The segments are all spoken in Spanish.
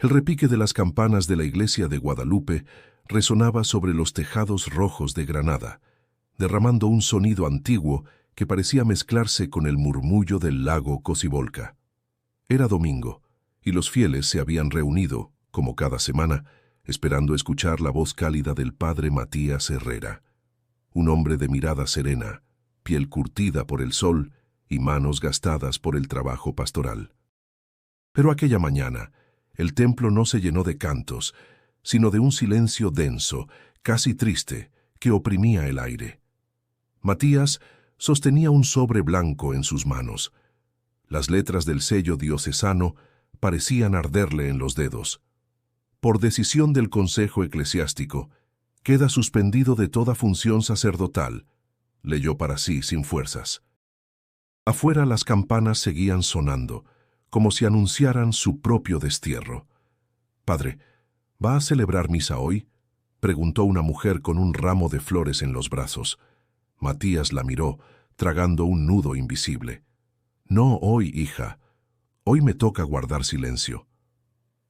El repique de las campanas de la iglesia de Guadalupe resonaba sobre los tejados rojos de Granada, derramando un sonido antiguo que parecía mezclarse con el murmullo del lago Cocibolca. Era domingo, y los fieles se habían reunido, como cada semana, esperando escuchar la voz cálida del padre Matías Herrera, un hombre de mirada serena, piel curtida por el sol y manos gastadas por el trabajo pastoral. Pero aquella mañana, el templo no se llenó de cantos, sino de un silencio denso, casi triste, que oprimía el aire. Matías sostenía un sobre blanco en sus manos. Las letras del sello diocesano parecían arderle en los dedos. Por decisión del Consejo Eclesiástico, queda suspendido de toda función sacerdotal, leyó para sí sin fuerzas. Afuera las campanas seguían sonando, como si anunciaran su propio destierro. «Padre, ¿va a celebrar misa hoy?», preguntó una mujer con un ramo de flores en los brazos. Matías la miró, tragando un nudo invisible. «No hoy, hija. Hoy me toca guardar silencio».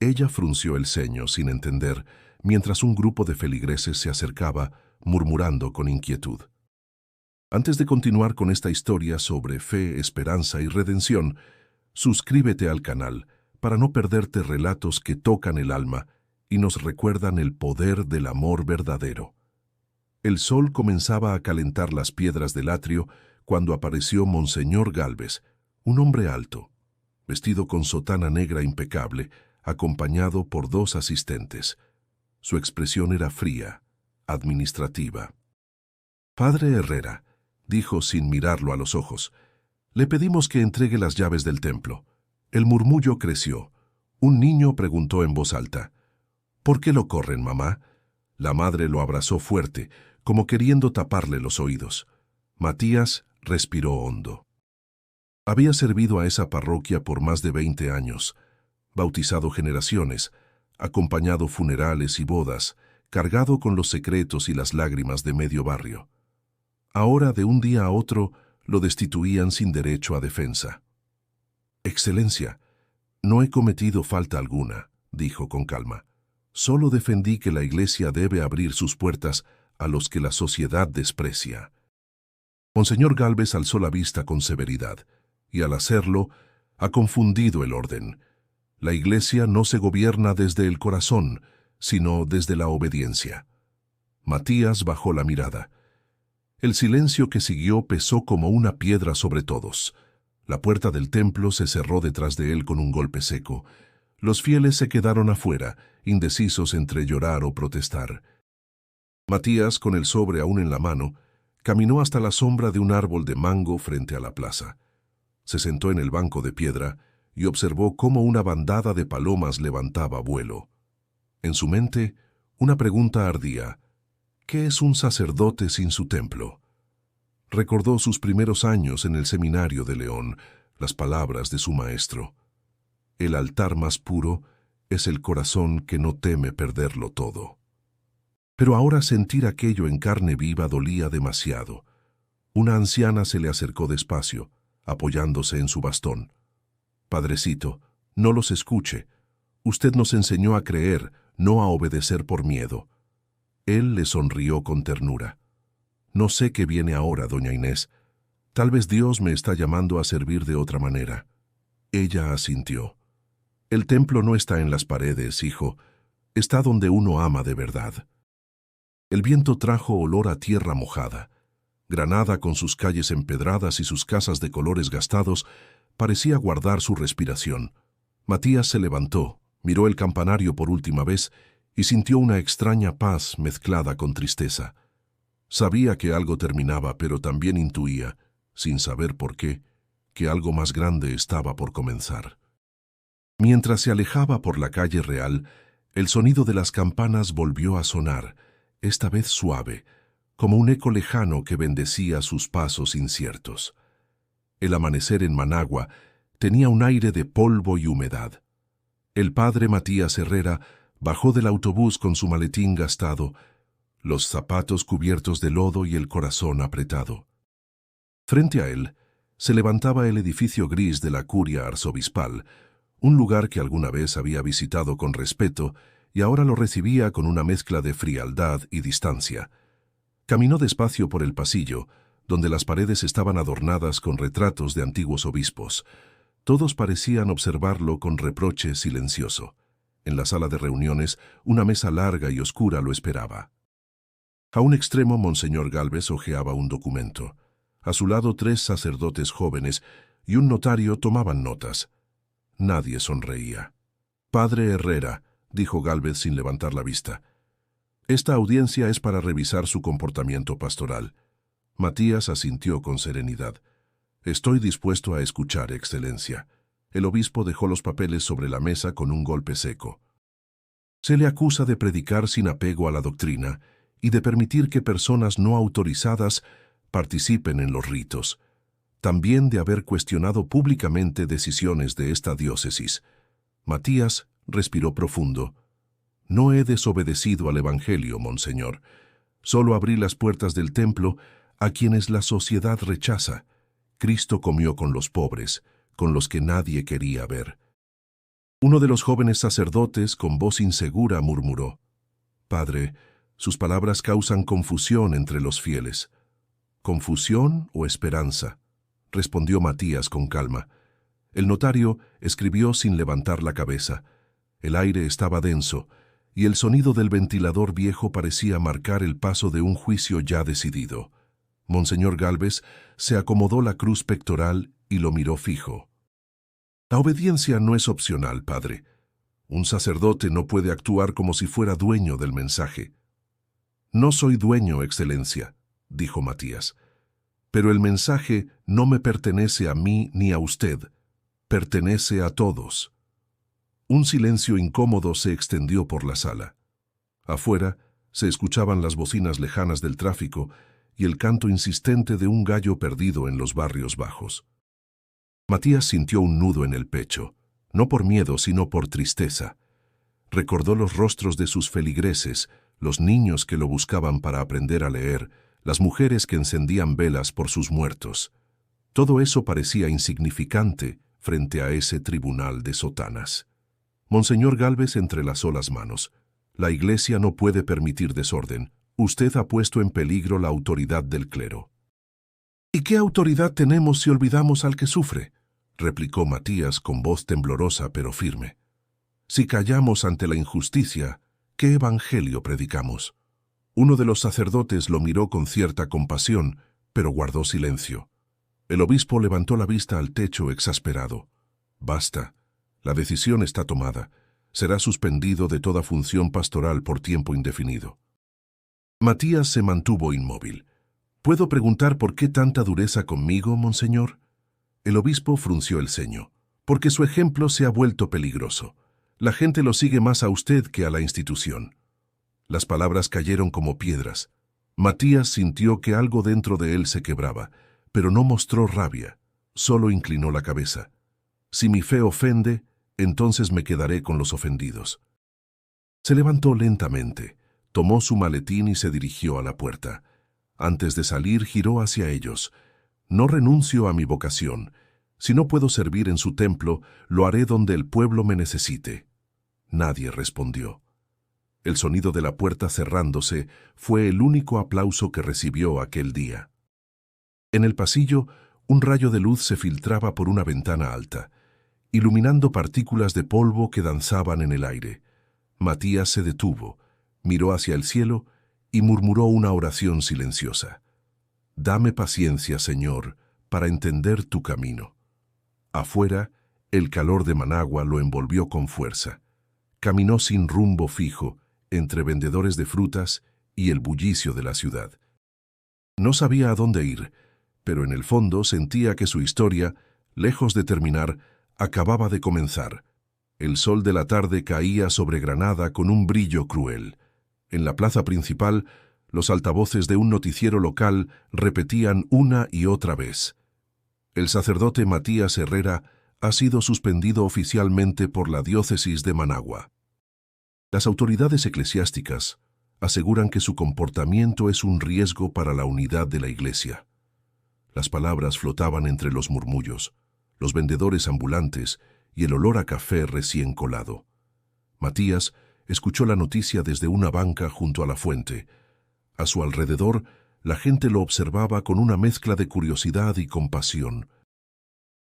Ella frunció el ceño sin entender, mientras un grupo de feligreses se acercaba, murmurando con inquietud. Antes de continuar con esta historia sobre fe, esperanza y redención, suscríbete al canal para no perderte relatos que tocan el alma y nos recuerdan el poder del amor verdadero. El sol comenzaba a calentar las piedras del atrio cuando apareció Monseñor Gálvez, un hombre alto, vestido con sotana negra impecable, acompañado por 2 asistentes. Su expresión era fría, administrativa. «Padre Herrera», dijo sin mirarlo a los ojos, «le pedimos que entregue las llaves del templo». El murmullo creció. Un niño preguntó en voz alta, «¿Por qué lo corren, mamá?». La madre lo abrazó fuerte, como queriendo taparle los oídos. Matías respiró hondo. Había servido a esa parroquia por más de 20 años, bautizado generaciones, acompañado funerales y bodas, cargado con los secretos y las lágrimas de medio barrio. Ahora, de un día a otro, lo destituían sin derecho a defensa. «Excelencia, no he cometido falta alguna», dijo con calma. «Solo defendí que la Iglesia debe abrir sus puertas a los que la sociedad desprecia». Monseñor Gálvez alzó la vista con severidad, y al hacerlo, ha confundido el orden. La Iglesia no se gobierna desde el corazón, sino desde la obediencia. Matías bajó la mirada. El silencio que siguió pesó como una piedra sobre todos. La puerta del templo se cerró detrás de él con un golpe seco. Los fieles se quedaron afuera, indecisos entre llorar o protestar. Matías, con el sobre aún en la mano, caminó hasta la sombra de un árbol de mango frente a la plaza. Se sentó en el banco de piedra y observó cómo una bandada de palomas levantaba vuelo. En su mente, una pregunta ardía: ¿qué es un sacerdote sin su templo? Recordó sus primeros años en el seminario de León, las palabras de su maestro: «El altar más puro es el corazón que no teme perderlo todo». Pero ahora sentir aquello en carne viva dolía demasiado. Una anciana se le acercó despacio, apoyándose en su bastón. «Padrecito, no los escuche. Usted nos enseñó a creer, no a obedecer por miedo». Él le sonrió con ternura. «No sé qué viene ahora, doña Inés. Tal vez Dios me está llamando a servir de otra manera». Ella asintió. «El templo no está en las paredes, hijo. Está donde uno ama de verdad». El viento trajo olor a tierra mojada. Granada, con sus calles empedradas y sus casas de colores gastados, parecía guardar su respiración. Matías se levantó, miró el campanario por última vez y sintió una extraña paz mezclada con tristeza. Sabía que algo terminaba, pero también intuía, sin saber por qué, que algo más grande estaba por comenzar. Mientras se alejaba por la calle Real, el sonido de las campanas volvió a sonar, esta vez suave, como un eco lejano que bendecía sus pasos inciertos. El amanecer en Managua tenía un aire de polvo y humedad. El padre Matías Herrera bajó del autobús con su maletín gastado, los zapatos cubiertos de lodo y el corazón apretado. Frente a él se levantaba el edificio gris de la curia arzobispal, un lugar que alguna vez había visitado con respeto y ahora lo recibía con una mezcla de frialdad y distancia. Caminó despacio por el pasillo, donde las paredes estaban adornadas con retratos de antiguos obispos. Todos parecían observarlo con reproche silencioso. En la sala de reuniones, una mesa larga y oscura lo esperaba. A un extremo, Monseñor Gálvez hojeaba un documento. A su lado, 3 sacerdotes jóvenes y un notario tomaban notas. Nadie sonreía. «Padre Herrera», dijo Gálvez sin levantar la vista. «Esta audiencia es para revisar su comportamiento pastoral». Matías asintió con serenidad. «Estoy dispuesto a escuchar, Excelencia». El obispo dejó los papeles sobre la mesa con un golpe seco. «Se le acusa de predicar sin apego a la doctrina y de permitir que personas no autorizadas participen en los ritos. También de haber cuestionado públicamente decisiones de esta diócesis». Matías respiró profundo. «No he desobedecido al Evangelio, Monseñor. Solo abrí las puertas del templo a quienes la sociedad rechaza. Cristo comió con los pobres, con los que nadie quería ver». Uno de los jóvenes sacerdotes, con voz insegura, murmuró: «Padre, sus palabras causan confusión entre los fieles». «¿Confusión o esperanza?», respondió Matías con calma. El notario escribió sin levantar la cabeza. El aire estaba denso, y el sonido del ventilador viejo parecía marcar el paso de un juicio ya decidido. Monseñor Gálvez se acomodó la cruz pectoral y lo miró fijo. «La obediencia no es opcional, padre. Un sacerdote no puede actuar como si fuera dueño del mensaje». «No soy dueño, Excelencia», dijo Matías. «Pero el mensaje no me pertenece a mí ni a usted. Pertenece a todos». Un silencio incómodo se extendió por la sala. Afuera se escuchaban las bocinas lejanas del tráfico y el canto insistente de un gallo perdido en los barrios bajos. Matías sintió un nudo en el pecho, no por miedo, sino por tristeza. Recordó los rostros de sus feligreses, los niños que lo buscaban para aprender a leer, las mujeres que encendían velas por sus muertos. Todo eso parecía insignificante frente a ese tribunal de sotanas. Monseñor Gálvez entrelazó las manos. «La Iglesia no puede permitir desorden. Usted ha puesto en peligro la autoridad del clero». «¿Y qué autoridad tenemos si olvidamos al que sufre?», replicó Matías con voz temblorosa pero firme. «Si callamos ante la injusticia, ¿qué evangelio predicamos?». Uno de los sacerdotes lo miró con cierta compasión, pero guardó silencio. El obispo levantó la vista al techo exasperado. «Basta. La decisión está tomada. Será suspendido de toda función pastoral por tiempo indefinido». Matías se mantuvo inmóvil. «¿Puedo preguntar por qué tanta dureza conmigo, monseñor?». El obispo frunció el ceño. «Porque su ejemplo se ha vuelto peligroso. La gente lo sigue más a usted que a la institución». Las palabras cayeron como piedras. Matías sintió que algo dentro de él se quebraba, pero no mostró rabia. Solo inclinó la cabeza. «Si mi fe ofende, entonces me quedaré con los ofendidos». Se levantó lentamente, tomó su maletín y se dirigió a la puerta. Antes de salir, giró hacia ellos. «No renuncio a mi vocación. Si no puedo servir en su templo, lo haré donde el pueblo me necesite». Nadie respondió. El sonido de la puerta cerrándose fue el único aplauso que recibió aquel día. En el pasillo, un rayo de luz se filtraba por una ventana alta, iluminando partículas de polvo que danzaban en el aire. Matías se detuvo, miró hacia el cielo y murmuró una oración silenciosa. «Dame paciencia, Señor, para entender tu camino». Afuera, el calor de Managua lo envolvió con fuerza. Caminó sin rumbo fijo, entre vendedores de frutas y el bullicio de la ciudad. No sabía a dónde ir, pero en el fondo sentía que su historia, lejos de terminar, acababa de comenzar. El sol de la tarde caía sobre Granada con un brillo cruel. En la plaza principal, los altavoces de un noticiero local repetían una y otra vez: «El sacerdote Matías Herrera ha sido suspendido oficialmente por la diócesis de Managua». Las autoridades eclesiásticas aseguran que su comportamiento es un riesgo para la unidad de la Iglesia. Las palabras flotaban entre los murmullos. Los vendedores ambulantes y el olor a café recién colado. Matías escuchó la noticia desde una banca junto a la fuente. A su alrededor, la gente lo observaba con una mezcla de curiosidad y compasión.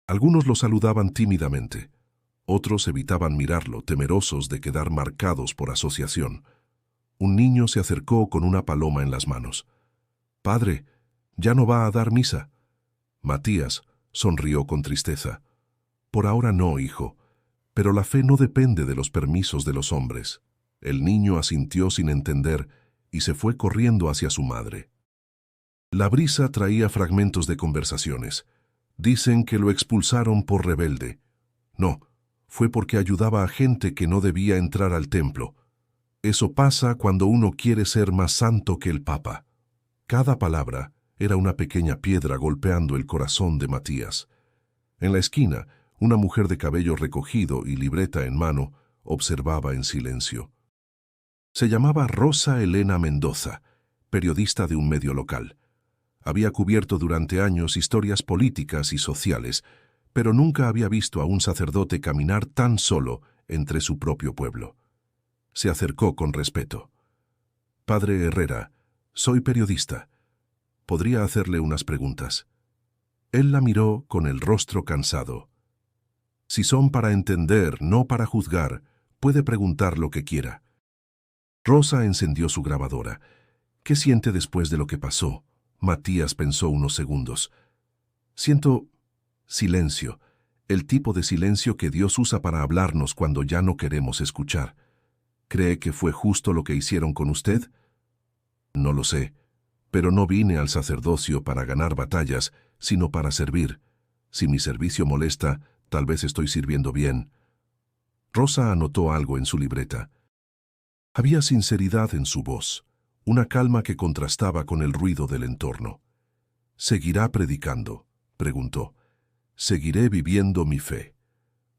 Algunos lo saludaban tímidamente. Otros evitaban mirarlo, temerosos de quedar marcados por asociación. Un niño se acercó con una paloma en las manos. «Padre, ¿ya no va a dar misa?» Matías sonrió con tristeza. «Por ahora no, hijo, pero la fe no depende de los permisos de los hombres». El niño asintió sin entender y se fue corriendo hacia su madre. La brisa traía fragmentos de conversaciones. Dicen que lo expulsaron por rebelde. No, fue porque ayudaba a gente que no debía entrar al templo. Eso pasa cuando uno quiere ser más santo que el Papa. Cada palabra era una pequeña piedra golpeando el corazón de Matías. En la esquina, una mujer de cabello recogido y libreta en mano observaba en silencio. Se llamaba Rosa Elena Mendoza, periodista de un medio local. Había cubierto durante años historias políticas y sociales, pero nunca había visto a un sacerdote caminar tan solo entre su propio pueblo. Se acercó con respeto. «Padre Herrera, soy periodista. ¿Podría hacerle unas preguntas?» Él la miró con el rostro cansado. «Si son para entender, no para juzgar, puede preguntar lo que quiera». Rosa encendió su grabadora. «¿Qué siente después de lo que pasó?» Matías pensó unos segundos. «Siento silencio, el tipo de silencio que Dios usa para hablarnos cuando ya no queremos escuchar. ¿Cree que fue justo lo que hicieron con usted?» «No lo sé, pero no vine al sacerdocio para ganar batallas, sino para servir. Si mi servicio molesta, tal vez estoy sirviendo bien». Rosa anotó algo en su libreta. Había sinceridad en su voz, una calma que contrastaba con el ruido del entorno. «¿Seguirá predicando?», preguntó. «Seguiré viviendo mi fe.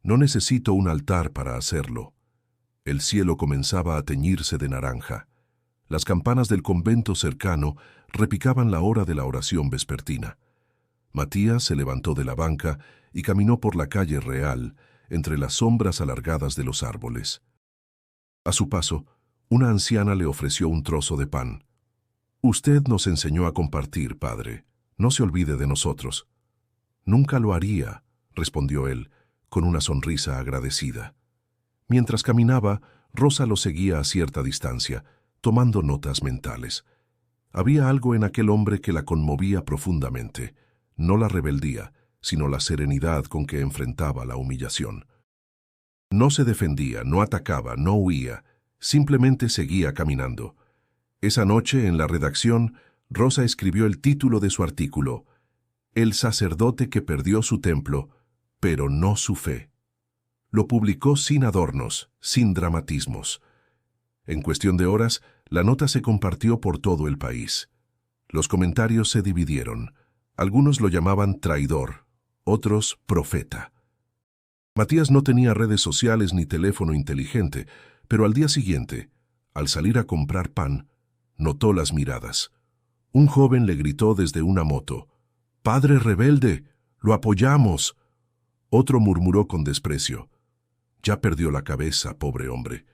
No necesito un altar para hacerlo». El cielo comenzaba a teñirse de naranja. Las campanas del convento cercano repicaban la hora de la oración vespertina. Matías se levantó de la banca y caminó por la calle Real, entre las sombras alargadas de los árboles. A su paso, una anciana le ofreció un trozo de pan. «Usted nos enseñó a compartir, padre. No se olvide de nosotros». «Nunca lo haría», respondió él, con una sonrisa agradecida. Mientras caminaba, Rosa lo seguía a cierta distancia, tomando notas mentales. Había algo en aquel hombre que la conmovía profundamente, no la rebeldía, sino la serenidad con que enfrentaba la humillación. No se defendía, no atacaba, no huía, simplemente seguía caminando. Esa noche, en la redacción, Rosa escribió el título de su artículo: «El sacerdote que perdió su templo, pero no su fe». Lo publicó sin adornos, sin dramatismos. En cuestión de horas, la nota se compartió por todo el país. Los comentarios se dividieron. Algunos lo llamaban traidor, otros profeta. Matías no tenía redes sociales ni teléfono inteligente, pero al día siguiente, al salir a comprar pan, notó las miradas. Un joven le gritó desde una moto: «¡Padre rebelde! ¡Lo apoyamos!». Otro murmuró con desprecio: «Ya perdió la cabeza, pobre hombre».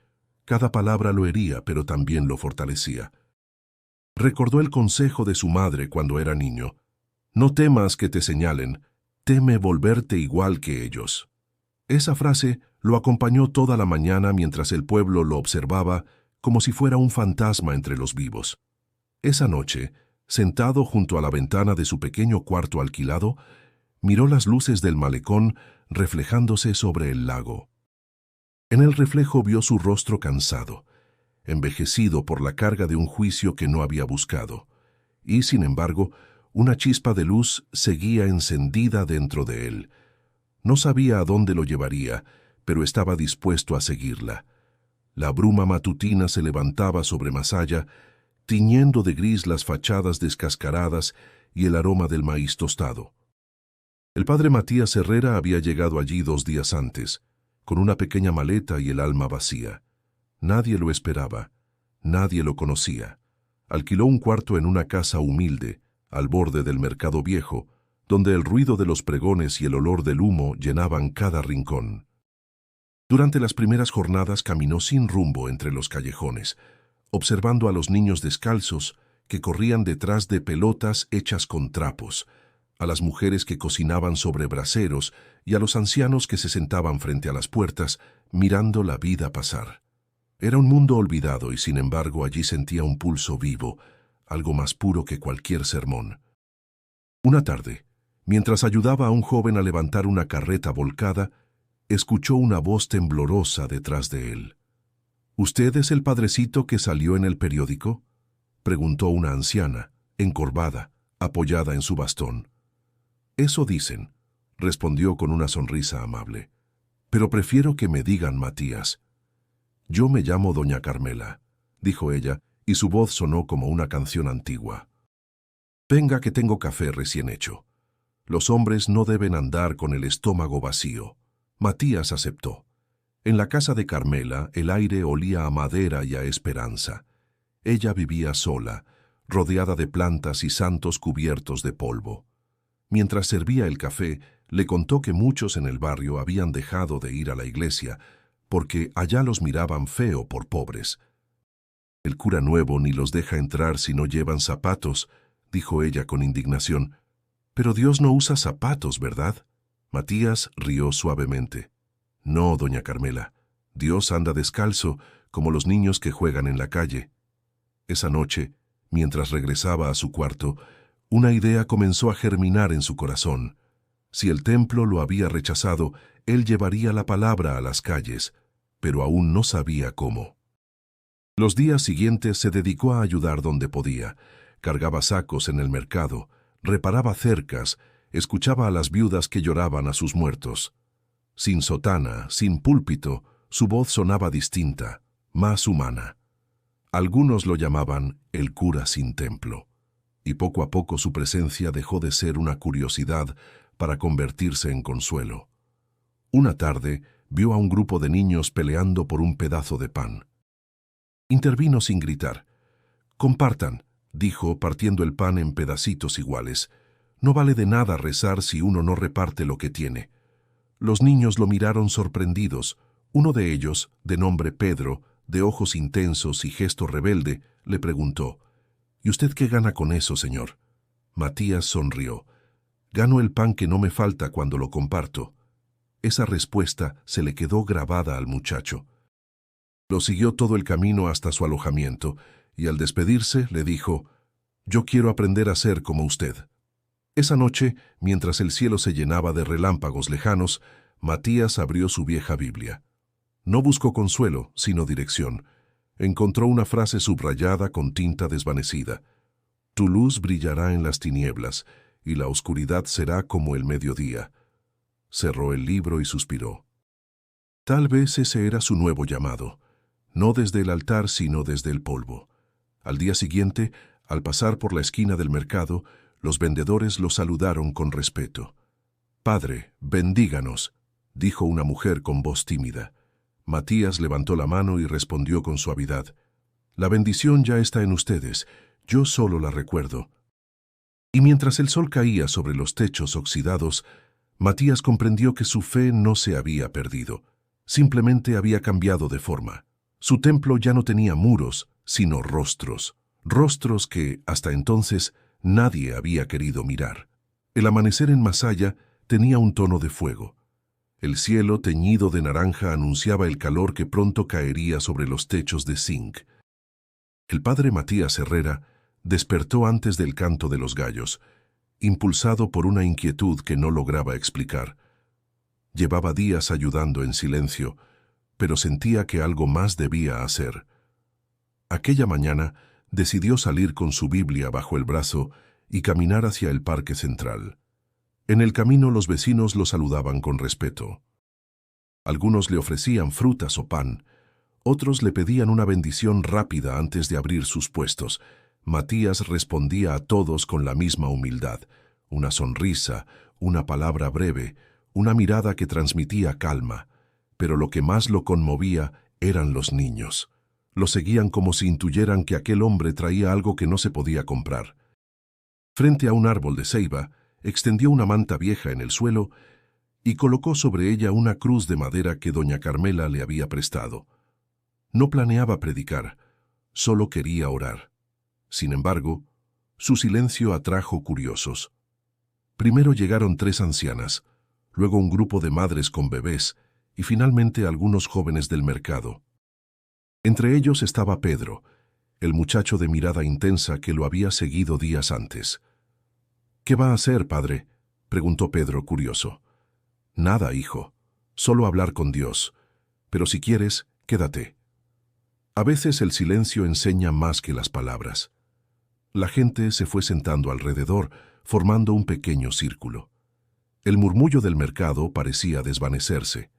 Cada palabra lo hería, pero también lo fortalecía. Recordó el consejo de su madre cuando era niño: «No temas que te señalen, teme volverte igual que ellos». Esa frase lo acompañó toda la mañana mientras el pueblo lo observaba como si fuera un fantasma entre los vivos. Esa noche, sentado junto a la ventana de su pequeño cuarto alquilado, miró las luces del malecón reflejándose sobre el lago. En el reflejo vio su rostro cansado, envejecido por la carga de un juicio que no había buscado, y, sin embargo, una chispa de luz seguía encendida dentro de él. No sabía a dónde lo llevaría, pero estaba dispuesto a seguirla. La bruma matutina se levantaba sobre Masaya, tiñendo de gris las fachadas descascaradas y el aroma del maíz tostado. El padre Matías Herrera había llegado allí 2 días antes, con una pequeña maleta y el alma vacía. Nadie lo esperaba, nadie lo conocía. Alquiló un cuarto en una casa humilde, al borde del mercado viejo, donde el ruido de los pregones y el olor del humo llenaban cada rincón. Durante las primeras jornadas caminó sin rumbo entre los callejones, observando a los niños descalzos que corrían detrás de pelotas hechas con trapos, a las mujeres que cocinaban sobre braseros y a los ancianos que se sentaban frente a las puertas, mirando la vida pasar. Era un mundo olvidado y sin embargo allí sentía un pulso vivo, algo más puro que cualquier sermón. Una tarde, mientras ayudaba a un joven a levantar una carreta volcada, escuchó una voz temblorosa detrás de él. —¿Usted es el padrecito que salió en el periódico? —preguntó una anciana, encorvada, apoyada en su bastón. —Eso dicen —respondió con una sonrisa amable—, pero prefiero que me digan Matías. —Yo me llamo doña Carmela —dijo ella, y su voz sonó como una canción antigua. —Venga que tengo café recién hecho. Los hombres no deben andar con el estómago vacío. Matías aceptó. En la casa de Carmela el aire olía a madera y a esperanza. Ella vivía sola, rodeada de plantas y santos cubiertos de polvo. Mientras servía el café, le contó que muchos en el barrio habían dejado de ir a la iglesia, porque allá los miraban feo por pobres. «El cura nuevo ni los deja entrar si no llevan zapatos», dijo ella con indignación. «Pero Dios no usa zapatos, ¿verdad?» Matías rió suavemente. «No, doña Carmela, Dios anda descalzo, como los niños que juegan en la calle». Esa noche, mientras regresaba a su cuarto, una idea comenzó a germinar en su corazón. Si el templo lo había rechazado, él llevaría la palabra a las calles, pero aún no sabía cómo. Los días siguientes se dedicó a ayudar donde podía. Cargaba sacos en el mercado, reparaba cercas, escuchaba a las viudas que lloraban a sus muertos. Sin sotana, sin púlpito, su voz sonaba distinta, más humana. Algunos lo llamaban el cura sin templo, y poco a poco su presencia dejó de ser una curiosidad para convertirse en consuelo. Una tarde vio a un grupo de niños peleando por un pedazo de pan. Intervino sin gritar. «Compartan», dijo, partiendo el pan en pedacitos iguales. «No vale de nada rezar si uno no reparte lo que tiene». Los niños lo miraron sorprendidos. Uno de ellos, de nombre Pedro, de ojos intensos y gesto rebelde, le preguntó: «¿Y usted qué gana con eso, señor?» Matías sonrió. «Gano el pan que no me falta cuando lo comparto». Esa respuesta se le quedó grabada al muchacho. Lo siguió todo el camino hasta su alojamiento, y al despedirse le dijo: «Yo quiero aprender a ser como usted». Esa noche, mientras el cielo se llenaba de relámpagos lejanos, Matías abrió su vieja Biblia. No buscó consuelo, sino dirección. Encontró una frase subrayada con tinta desvanecida: «Tu luz brillará en las tinieblas, y la oscuridad será como el mediodía». Cerró el libro y suspiró. Tal vez ese era su nuevo llamado, no desde el altar, sino desde el polvo. Al día siguiente, al pasar por la esquina del mercado, los vendedores lo saludaron con respeto. «Padre, bendíganos», dijo una mujer con voz tímida. Matías levantó la mano y respondió con suavidad: «La bendición ya está en ustedes, yo solo la recuerdo». Y mientras el sol caía sobre los techos oxidados, Matías comprendió que su fe no se había perdido, simplemente había cambiado de forma. Su templo ya no tenía muros, sino rostros, rostros que, hasta entonces, nadie había querido mirar. El amanecer en Masaya tenía un tono de fuego. El cielo teñido de naranja anunciaba el calor que pronto caería sobre los techos de zinc. El padre Matías Herrera despertó antes del canto de los gallos, impulsado por una inquietud que no lograba explicar. Llevaba días ayudando en silencio, pero sentía que algo más debía hacer. Aquella mañana decidió salir con su Biblia bajo el brazo y caminar hacia el parque central. En el camino los vecinos lo saludaban con respeto. Algunos le ofrecían frutas o pan, otros le pedían una bendición rápida antes de abrir sus puestos. Matías respondía a todos con la misma humildad, una sonrisa, una palabra breve, una mirada que transmitía calma, pero lo que más lo conmovía eran los niños. Lo seguían como si intuyeran que aquel hombre traía algo que no se podía comprar. Frente a un árbol de ceiba, extendió una manta vieja en el suelo y colocó sobre ella una cruz de madera que doña Carmela le había prestado. No planeaba predicar, solo quería orar. Sin embargo, su silencio atrajo curiosos. Primero llegaron 3 ancianas, luego un grupo de madres con bebés y finalmente algunos jóvenes del mercado. Entre ellos estaba Pedro, el muchacho de mirada intensa que lo había seguido días antes. «¿Qué va a hacer, padre?», preguntó Pedro, curioso. «Nada, hijo. Solo hablar con Dios. Pero si quieres, quédate». A veces el silencio enseña más que las palabras. La gente se fue sentando alrededor, formando un pequeño círculo. El murmullo del mercado parecía desvanecerse.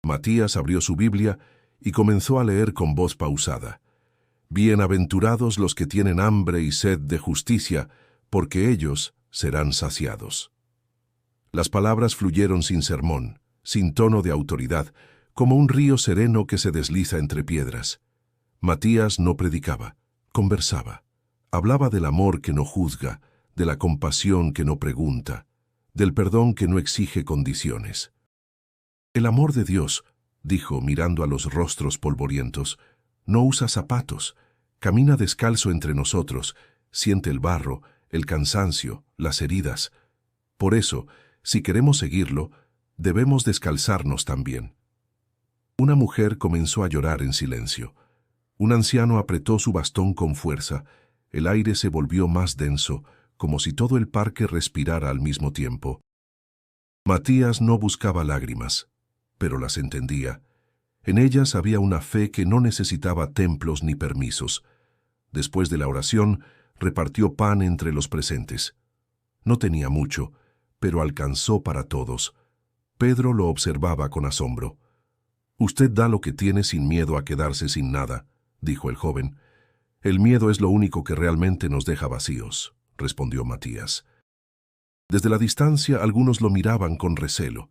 Matías abrió su Biblia y comenzó a leer con voz pausada. «Bienaventurados los que tienen hambre y sed de justicia, porque ellos serán saciados». Las palabras fluyeron sin sermón, sin tono de autoridad, como un río sereno que se desliza entre piedras. Matías no predicaba, conversaba. Hablaba del amor que no juzga, de la compasión que no pregunta, del perdón que no exige condiciones. «El amor de Dios», dijo mirando a los rostros polvorientos, «no usa zapatos, camina descalzo entre nosotros, siente el barro, el cansancio, las heridas. Por eso, si queremos seguirlo, debemos descalzarnos también». Una mujer comenzó a llorar en silencio. Un anciano apretó su bastón con fuerza. El aire se volvió más denso, como si todo el parque respirara al mismo tiempo. Matías no buscaba lágrimas, pero las entendía. En ellas había una fe que no necesitaba templos ni permisos. Después de la oración, repartió pan entre los presentes. No tenía mucho, pero alcanzó para todos. Pedro lo observaba con asombro. «Usted da lo que tiene sin miedo a quedarse sin nada», dijo el joven. «El miedo es lo único que realmente nos deja vacíos», respondió Matías. Desde la distancia algunos lo miraban con recelo.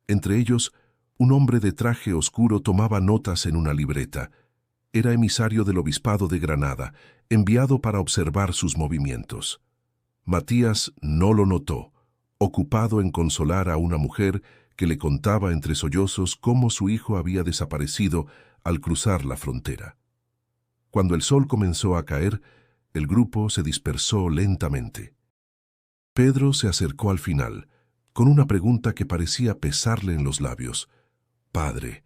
Entre ellos, un hombre de traje oscuro tomaba notas en una libreta. Era emisario del obispado de Granada, enviado para observar sus movimientos. Matías no lo notó, ocupado en consolar a una mujer que le contaba entre sollozos cómo su hijo había desaparecido al cruzar la frontera. Cuando el sol comenzó a caer, el grupo se dispersó lentamente. Pedro se acercó al final, con una pregunta que parecía pesarle en los labios. «Padre,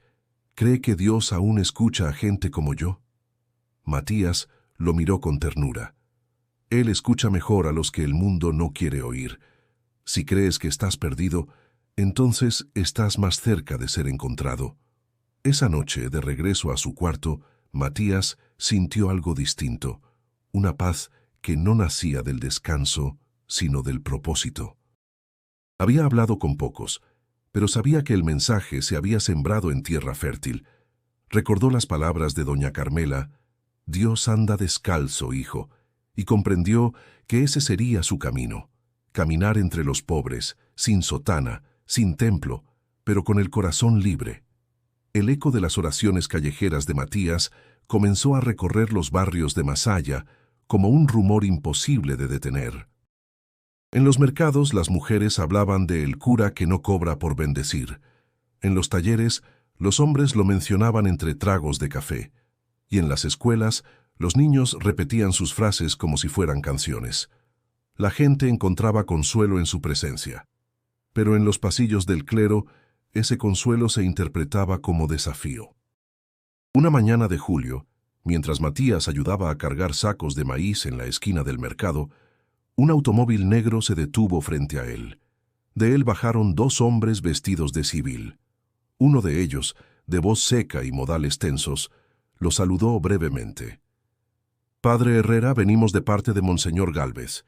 ¿cree que Dios aún escucha a gente como yo?». Matías lo miró con ternura. «Él escucha mejor a los que el mundo no quiere oír. Si crees que estás perdido, entonces estás más cerca de ser encontrado». Esa noche, de regreso a su cuarto, Matías sintió algo distinto, una paz que no nacía del descanso, sino del propósito. Había hablado con pocos, pero sabía que el mensaje se había sembrado en tierra fértil. Recordó las palabras de doña Carmela: «Dios anda descalzo, hijo», y comprendió que ese sería su camino, caminar entre los pobres, sin sotana, sin templo, pero con el corazón libre. El eco de las oraciones callejeras de Matías comenzó a recorrer los barrios de Masaya como un rumor imposible de detener. En los mercados las mujeres hablaban de el cura que no cobra por bendecir. En los talleres los hombres lo mencionaban entre tragos de café. Y en las escuelas los niños repetían sus frases como si fueran canciones. La gente encontraba consuelo en su presencia. Pero en los pasillos del clero, ese consuelo se interpretaba como desafío. Una mañana de julio, mientras Matías ayudaba a cargar sacos de maíz en la esquina del mercado, un automóvil negro se detuvo frente a él. De él bajaron 2 hombres vestidos de civil. Uno de ellos, de voz seca y modales tensos, lo saludó brevemente. «Padre Herrera, venimos de parte de Monseñor Gálvez».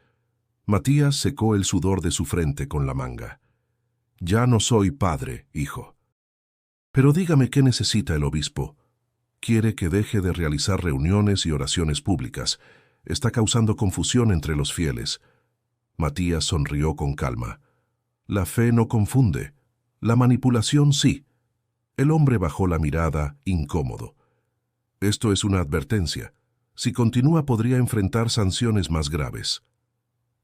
Matías secó el sudor de su frente con la manga. «Ya no soy padre, hijo». «Pero dígame qué necesita el obispo». «Quiere que deje de realizar reuniones y oraciones públicas. Está causando confusión entre los fieles». Matías sonrió con calma. «La fe no confunde. La manipulación sí». El hombre bajó la mirada, incómodo. «Esto es una advertencia. Si continúa podría enfrentar sanciones más graves».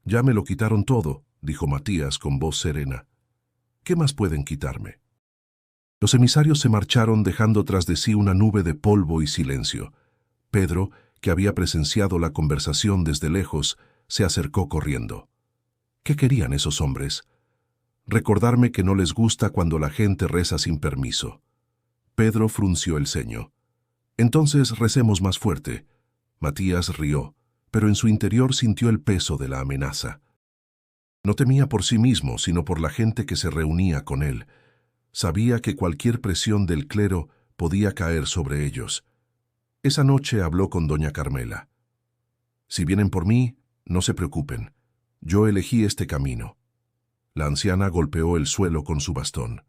«Ya me lo quitaron todo», dijo Matías con voz serena. ¿Qué más pueden quitarme? Los emisarios se marcharon dejando tras de sí una nube de polvo y silencio. Pedro, que había presenciado la conversación desde lejos, se acercó corriendo. ¿Qué querían esos hombres? Recordarme que no les gusta cuando la gente reza sin permiso. Pedro frunció el ceño. Entonces recemos más fuerte. Matías rió, pero en su interior sintió el peso de la amenaza. No temía por sí mismo, sino por la gente que se reunía con él. Sabía que cualquier presión del clero podía caer sobre ellos. Esa noche habló con doña Carmela. Si vienen por mí, no se preocupen. Yo elegí este camino. La anciana golpeó el suelo con su bastón.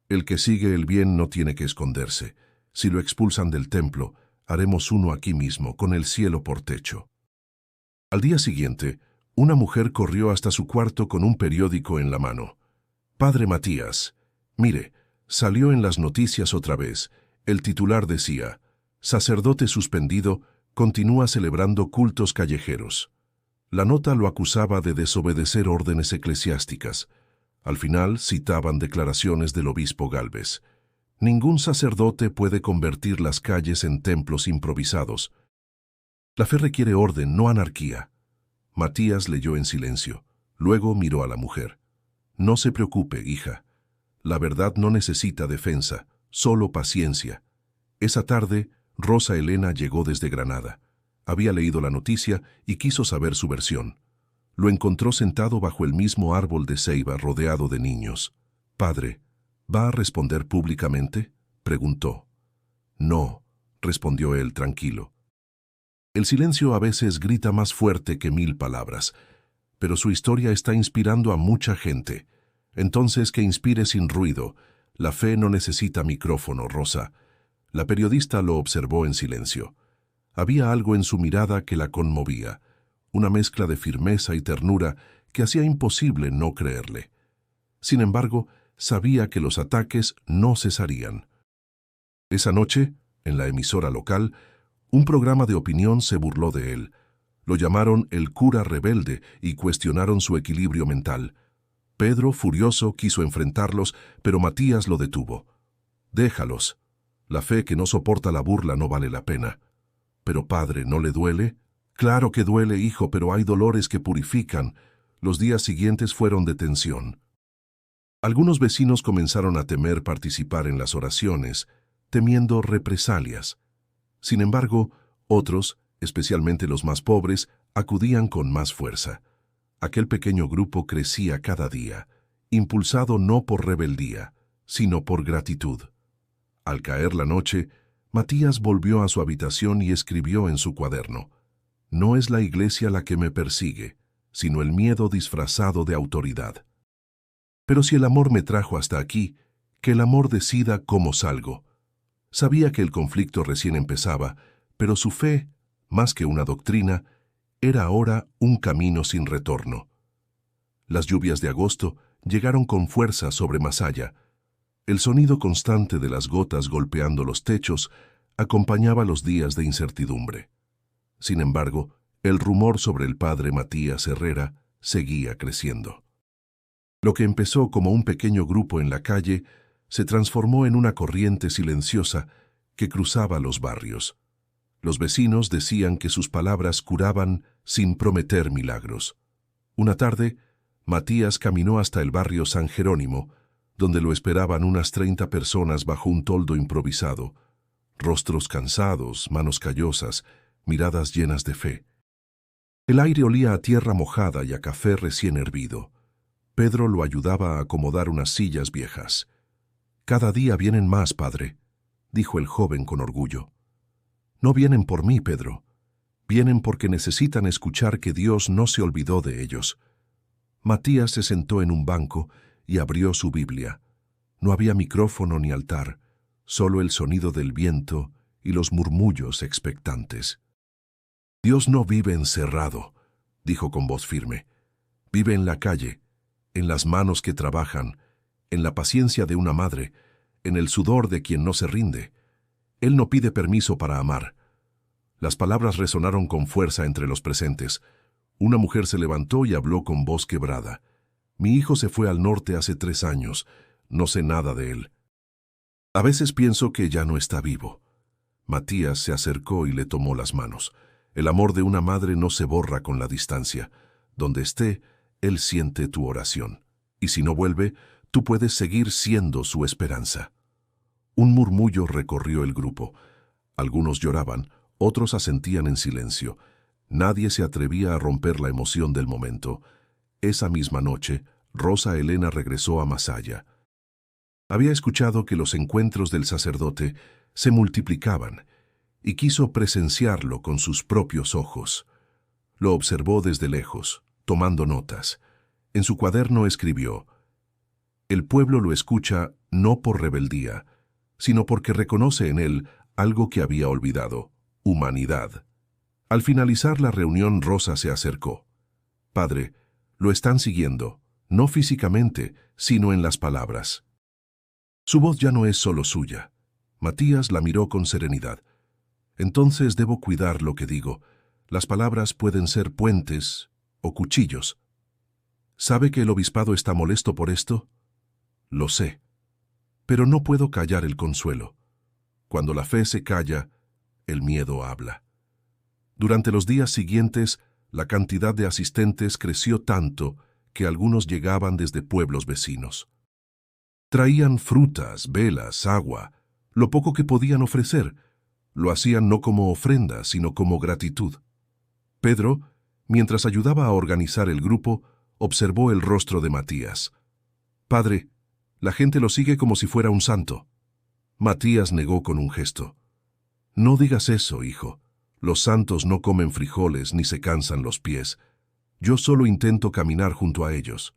El que sigue el bien no tiene que esconderse. Si lo expulsan del templo, haremos uno aquí mismo, con el cielo por techo. Al día siguiente, una mujer corrió hasta su cuarto con un periódico en la mano. Padre Matías, mire, salió en las noticias otra vez. El titular decía, sacerdote suspendido, continúa celebrando cultos callejeros. La nota lo acusaba de desobedecer órdenes eclesiásticas. Al final citaban declaraciones del obispo Gálvez. Ningún sacerdote puede convertir las calles en templos improvisados. La fe requiere orden, no anarquía. Matías leyó en silencio. Luego miró a la mujer. No se preocupe, hija. La verdad no necesita defensa, solo paciencia. Esa tarde, Rosa Elena llegó desde Granada. Había leído la noticia y quiso saber su versión. Lo encontró sentado bajo el mismo árbol de ceiba rodeado de niños. Padre, ¿va a responder públicamente?, preguntó. No, respondió él tranquilo. El silencio a veces grita más fuerte que 1000 palabras, pero su historia está inspirando a mucha gente. Entonces que inspire sin ruido. La fe no necesita micrófono, Rosa. La periodista lo observó en silencio. Había algo en su mirada que la conmovía, una mezcla de firmeza y ternura que hacía imposible no creerle. Sin embargo, sabía que los ataques no cesarían. Esa noche, en la emisora local, un programa de opinión se burló de él. Lo llamaron el cura rebelde y cuestionaron su equilibrio mental. Pedro, furioso, quiso enfrentarlos, pero Matías lo detuvo. Déjalos. La fe que no soporta la burla no vale la pena. Pero padre, ¿no le duele? Claro que duele, hijo, pero hay dolores que purifican. Los días siguientes fueron de tensión. Algunos vecinos comenzaron a temer participar en las oraciones, temiendo represalias. Sin embargo, otros, especialmente los más pobres, acudían con más fuerza. Aquel pequeño grupo crecía cada día, impulsado no por rebeldía, sino por gratitud. Al caer la noche, Matías volvió a su habitación y escribió en su cuaderno: no es la iglesia la que me persigue, sino el miedo disfrazado de autoridad. Pero si el amor me trajo hasta aquí, que el amor decida cómo salgo. Sabía que el conflicto recién empezaba, pero su fe, más que una doctrina, era ahora un camino sin retorno. Las lluvias de agosto llegaron con fuerza sobre Masaya. El sonido constante de las gotas golpeando los techos acompañaba los días de incertidumbre. Sin embargo, el rumor sobre el padre Matías Herrera seguía creciendo. Lo que empezó como un pequeño grupo en la calle se transformó en una corriente silenciosa que cruzaba los barrios. Los vecinos decían que sus palabras curaban sin prometer milagros. Una tarde, Matías caminó hasta el barrio San Jerónimo, donde lo esperaban unas 30 personas bajo un toldo improvisado, rostros cansados, manos callosas, miradas llenas de fe. El aire olía a tierra mojada y a café recién hervido. Pedro lo ayudaba a acomodar unas sillas viejas. «Cada día vienen más, padre», dijo el joven con orgullo. «No vienen por mí, Pedro. Vienen porque necesitan escuchar que Dios no se olvidó de ellos». Matías se sentó en un banco y abrió su Biblia. No había micrófono ni altar, solo el sonido del viento y los murmullos expectantes. «Dios no vive encerrado», dijo con voz firme. «Vive en la calle, en las manos que trabajan, en la paciencia de una madre, en el sudor de quien no se rinde. Él no pide permiso para amar». Las palabras resonaron con fuerza entre los presentes. Una mujer se levantó y habló con voz quebrada. Mi hijo se fue al norte hace 3 años. No sé nada de él. A veces pienso que ya no está vivo. Matías se acercó y le tomó las manos. El amor de una madre no se borra con la distancia. Donde esté, él siente tu oración. Y si no vuelve, tú puedes seguir siendo su esperanza. Un murmullo recorrió el grupo. Algunos lloraban, otros asentían en silencio. Nadie se atrevía a romper la emoción del momento. Esa misma noche, Rosa Elena regresó a Masaya. Había escuchado que los encuentros del sacerdote se multiplicaban y quiso presenciarlo con sus propios ojos. Lo observó desde lejos, tomando notas. En su cuaderno escribió: «El pueblo lo escucha no por rebeldía, sino porque reconoce en él algo que había olvidado: humanidad». Al finalizar la reunión, Rosa se acercó. «Padre, lo están siguiendo, no físicamente, sino en las palabras». Su voz ya no es solo suya. Matías la miró con serenidad. «Entonces debo cuidar lo que digo. Las palabras pueden ser puentes o cuchillos. ¿Sabe que el obispado está molesto por esto? Lo sé. Pero no puedo callar el consuelo. Cuando la fe se calla, el miedo habla». Durante los días siguientes, la cantidad de asistentes creció tanto que algunos llegaban desde pueblos vecinos. Traían frutas, velas, agua, lo poco que podían ofrecer. Lo hacían no como ofrenda, sino como gratitud. Pedro, mientras ayudaba a organizar el grupo, observó el rostro de Matías. «Padre, la gente lo sigue como si fuera un santo». Matías negó con un gesto. «No digas eso, hijo. Los santos no comen frijoles ni se cansan los pies. Yo solo intento caminar junto a ellos».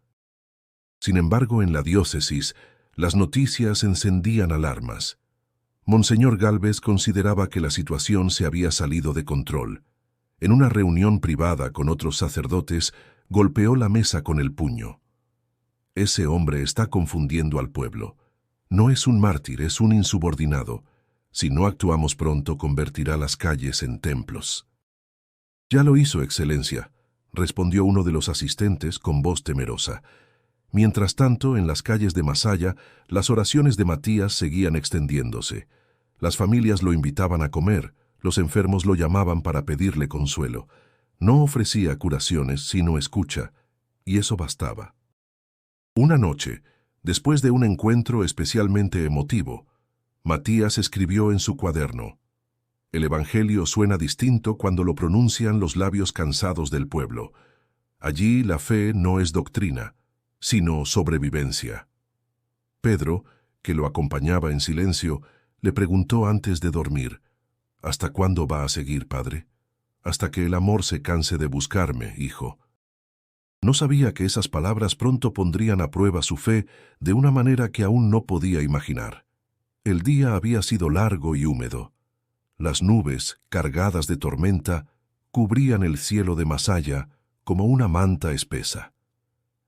Sin embargo, en la diócesis, las noticias encendían alarmas. Monseñor Gálvez consideraba que la situación se había salido de control. En una reunión privada con otros sacerdotes, golpeó la mesa con el puño. «Ese hombre está confundiendo al pueblo. No es un mártir, es un insubordinado. Si no actuamos pronto, convertirá las calles en templos». «Ya lo hizo, Excelencia», respondió uno de los asistentes con voz temerosa. Mientras tanto, en las calles de Masaya, las oraciones de Matías seguían extendiéndose. Las familias lo invitaban a comer, los enfermos lo llamaban para pedirle consuelo. No ofrecía curaciones, sino escucha, y eso bastaba. Una noche, después de un encuentro especialmente emotivo, Matías escribió en su cuaderno: «El Evangelio suena distinto cuando lo pronuncian los labios cansados del pueblo. Allí la fe no es doctrina, sino sobrevivencia». Pedro, que lo acompañaba en silencio, le preguntó antes de dormir: «¿Hasta cuándo va a seguir, padre?» «Hasta que el amor se canse de buscarme, hijo». No sabía que esas palabras pronto pondrían a prueba su fe de una manera que aún no podía imaginar. El día había sido largo y húmedo. Las nubes, cargadas de tormenta, cubrían el cielo de Masaya como una manta espesa.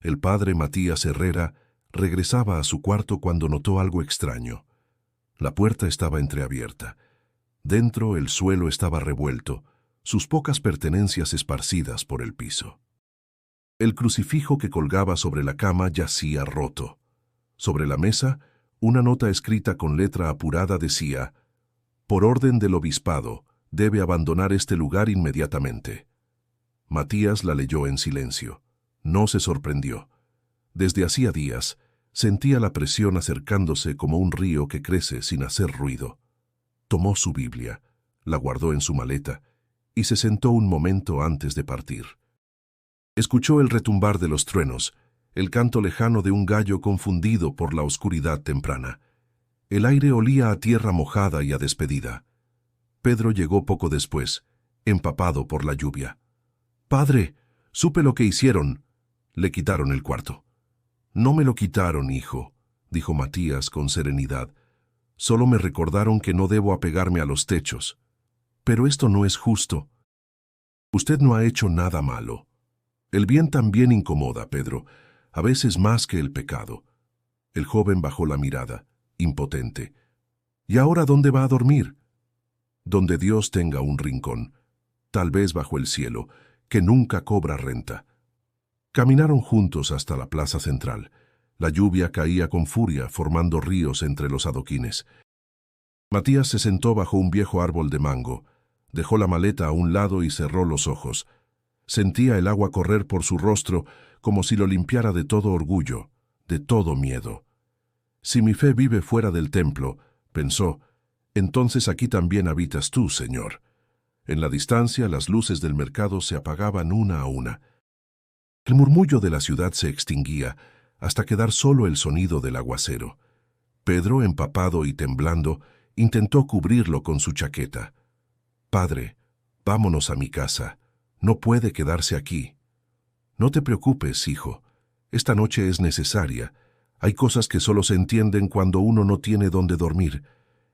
El padre Matías Herrera regresaba a su cuarto cuando notó algo extraño. La puerta estaba entreabierta. Dentro el suelo estaba revuelto, sus pocas pertenencias esparcidas por el piso. El crucifijo que colgaba sobre la cama yacía roto. Sobre la mesa, una nota escrita con letra apurada decía: «Por orden del obispado, debe abandonar este lugar inmediatamente». Matías la leyó en silencio. No se sorprendió. Desde hacía días, sentía la presión acercándose como un río que crece sin hacer ruido. Tomó su Biblia, la guardó en su maleta y se sentó un momento antes de partir. Escuchó el retumbar de los truenos, el canto lejano de un gallo confundido por la oscuridad temprana. El aire olía a tierra mojada y a despedida. Pedro llegó poco después, empapado por la lluvia. «Padre, supe lo que hicieron». Le quitaron el cuarto. «No me lo quitaron, hijo», dijo Matías con serenidad. «Solo me recordaron que no debo apegarme a los techos. Pero esto no es justo. Usted no ha hecho nada malo. El bien también incomoda, Pedro, a veces más que el pecado». El joven bajó la mirada, impotente. «¿Y ahora dónde va a dormir?» «Donde Dios tenga un rincón, tal vez bajo el cielo, que nunca cobra renta». Caminaron juntos hasta la plaza central. La lluvia caía con furia, formando ríos entre los adoquines. Matías se sentó bajo un viejo árbol de mango, dejó la maleta a un lado y cerró los ojos. Sentía el agua correr por su rostro como si lo limpiara de todo orgullo, de todo miedo. Si mi fe vive fuera del templo, pensó, entonces aquí también habitas tú, Señor. En la distancia las luces del mercado se apagaban una a una. El murmullo de la ciudad se extinguía hasta quedar solo el sonido del aguacero. Pedro, empapado y temblando, intentó cubrirlo con su chaqueta. «Padre, vámonos a mi casa. No puede quedarse aquí». «No te preocupes, hijo. Esta noche es necesaria. Hay cosas que solo se entienden cuando uno no tiene dónde dormir».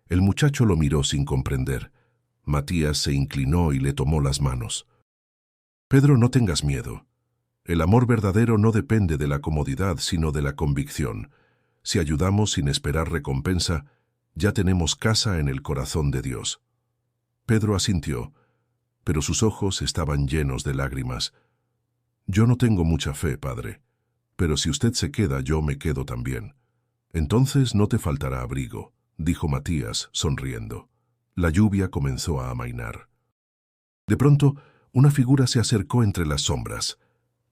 El muchacho lo miró sin comprender. Matías se inclinó y le tomó las manos. «Pedro, no tengas miedo. El amor verdadero no depende de la comodidad, sino de la convicción. Si ayudamos sin esperar recompensa, ya tenemos casa en el corazón de Dios». Pedro asintió, pero sus ojos estaban llenos de lágrimas. «Yo no tengo mucha fe, padre, pero si usted se queda, yo me quedo también». «Entonces no te faltará abrigo», dijo Matías, sonriendo. La lluvia comenzó a amainar. De pronto, una figura se acercó entre las sombras.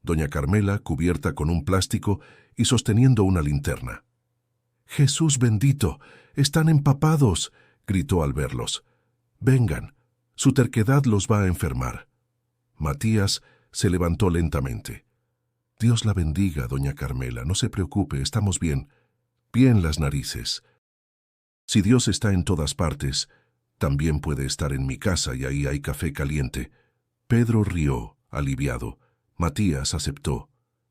Doña Carmela, cubierta con un plástico y sosteniendo una linterna. «Jesús bendito, están empapados», gritó al verlos. «Vengan, su terquedad los va a enfermar». Matías se levantó lentamente. «Dios la bendiga, doña Carmela, no se preocupe, estamos bien. Bien las narices. Si Dios está en todas partes, también puede estar en mi casa y ahí hay café caliente». Pedro rió, aliviado. Matías aceptó.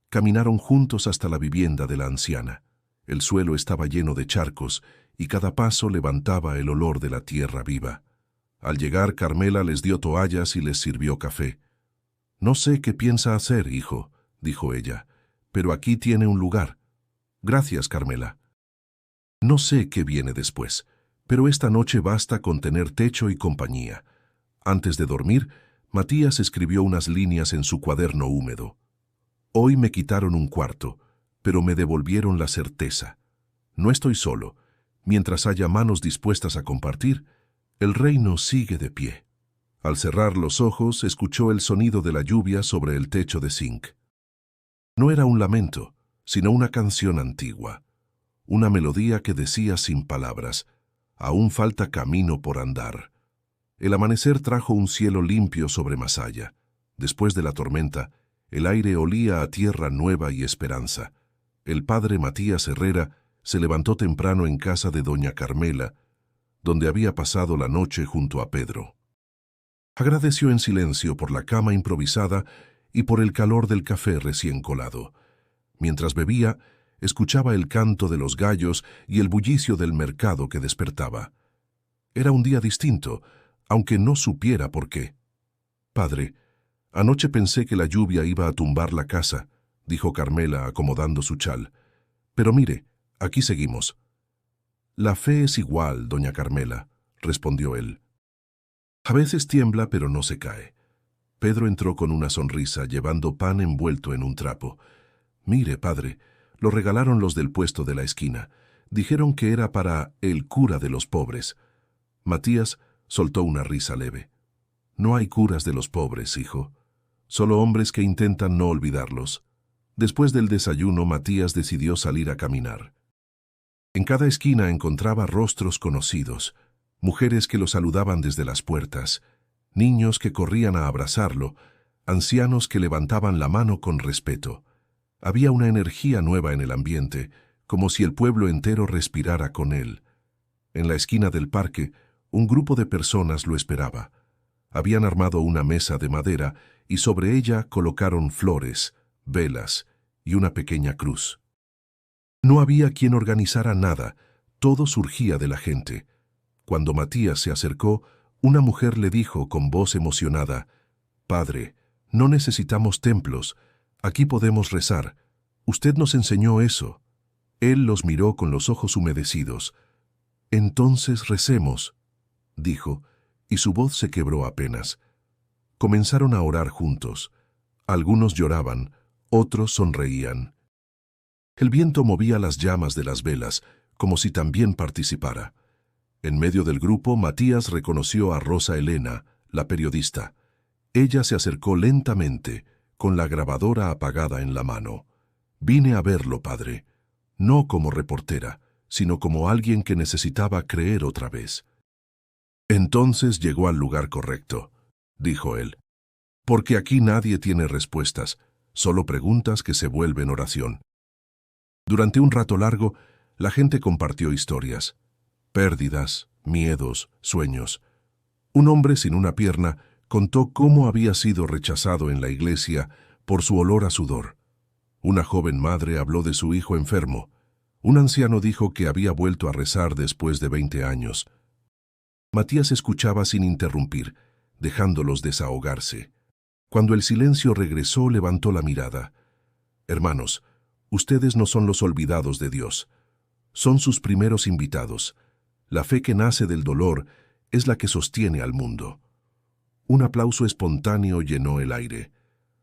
Caminaron juntos hasta la vivienda de la anciana. El suelo estaba lleno de charcos y cada paso levantaba el olor de la tierra viva. Al llegar, Carmela les dio toallas y les sirvió café. «No sé qué piensa hacer, hijo», dijo ella, «pero aquí tiene un lugar». «Gracias, Carmela». «No sé qué viene después, pero esta noche basta con tener techo y compañía». Antes de dormir, Matías escribió unas líneas en su cuaderno húmedo. «Hoy me quitaron un cuarto, pero me devolvieron la certeza. No estoy solo. Mientras haya manos dispuestas a compartir, el reino sigue de pie». Al cerrar los ojos, escuchó el sonido de la lluvia sobre el techo de zinc. No era un lamento, sino una canción antigua. Una melodía que decía sin palabras, «Aún falta camino por andar». El amanecer trajo un cielo limpio sobre Masaya. Después de la tormenta, el aire olía a tierra nueva y esperanza. El padre Matías Herrera se levantó temprano en casa de doña Carmela, donde había pasado la noche junto a Pedro. Agradeció en silencio por la cama improvisada y por el calor del café recién colado. Mientras bebía, escuchaba el canto de los gallos y el bullicio del mercado que despertaba. Era un día distinto, aunque no supiera por qué. «Padre, anoche pensé que la lluvia iba a tumbar la casa», dijo Carmela acomodando su chal. «Pero mire, aquí seguimos». «La fe es igual, doña Carmela», respondió él. «A veces tiembla, pero no se cae». Pedro entró con una sonrisa, llevando pan envuelto en un trapo. «Mire, padre, lo regalaron los del puesto de la esquina. Dijeron que era para el cura de los pobres». Matías soltó una risa leve. «No hay curas de los pobres, hijo. Solo hombres que intentan no olvidarlos». Después del desayuno, Matías decidió salir a caminar. En cada esquina encontraba rostros conocidos, mujeres que lo saludaban desde las puertas, niños que corrían a abrazarlo, ancianos que levantaban la mano con respeto. Había una energía nueva en el ambiente, como si el pueblo entero respirara con él. En la esquina del parque, un grupo de personas lo esperaba. Habían armado una mesa de madera y sobre ella colocaron flores, velas y una pequeña cruz. No había quien organizara nada, todo surgía de la gente. Cuando Matías se acercó, una mujer le dijo con voz emocionada: «Padre, no necesitamos templos, aquí podemos rezar. Usted nos enseñó eso». Él los miró con los ojos humedecidos. «Entonces recemos», dijo, y su voz se quebró apenas. Comenzaron a orar juntos. Algunos lloraban, Otros sonreían. El viento movía las llamas de las velas, como si también participara. En medio del grupo, Matías reconoció a Rosa Elena, la periodista. Ella se acercó lentamente, con la grabadora apagada en la mano. «Vine a verlo, padre. No como reportera, sino como alguien que necesitaba creer otra vez». «Entonces llegó al lugar correcto», dijo él. «Porque aquí nadie tiene respuestas, solo preguntas que se vuelven oración». Durante un rato largo, la gente compartió historias. Pérdidas, miedos, sueños. Un hombre sin una pierna contó cómo había sido rechazado en la iglesia por su olor a sudor. Una joven madre habló de su hijo enfermo. Un anciano dijo que había vuelto a rezar después de 20 años. Matías escuchaba sin interrumpir, dejándolos desahogarse. Cuando el silencio regresó, levantó la mirada. «Hermanos, ustedes no son los olvidados de Dios. Son sus primeros invitados. La fe que nace del dolor es la que sostiene al mundo». Un aplauso espontáneo llenó el aire.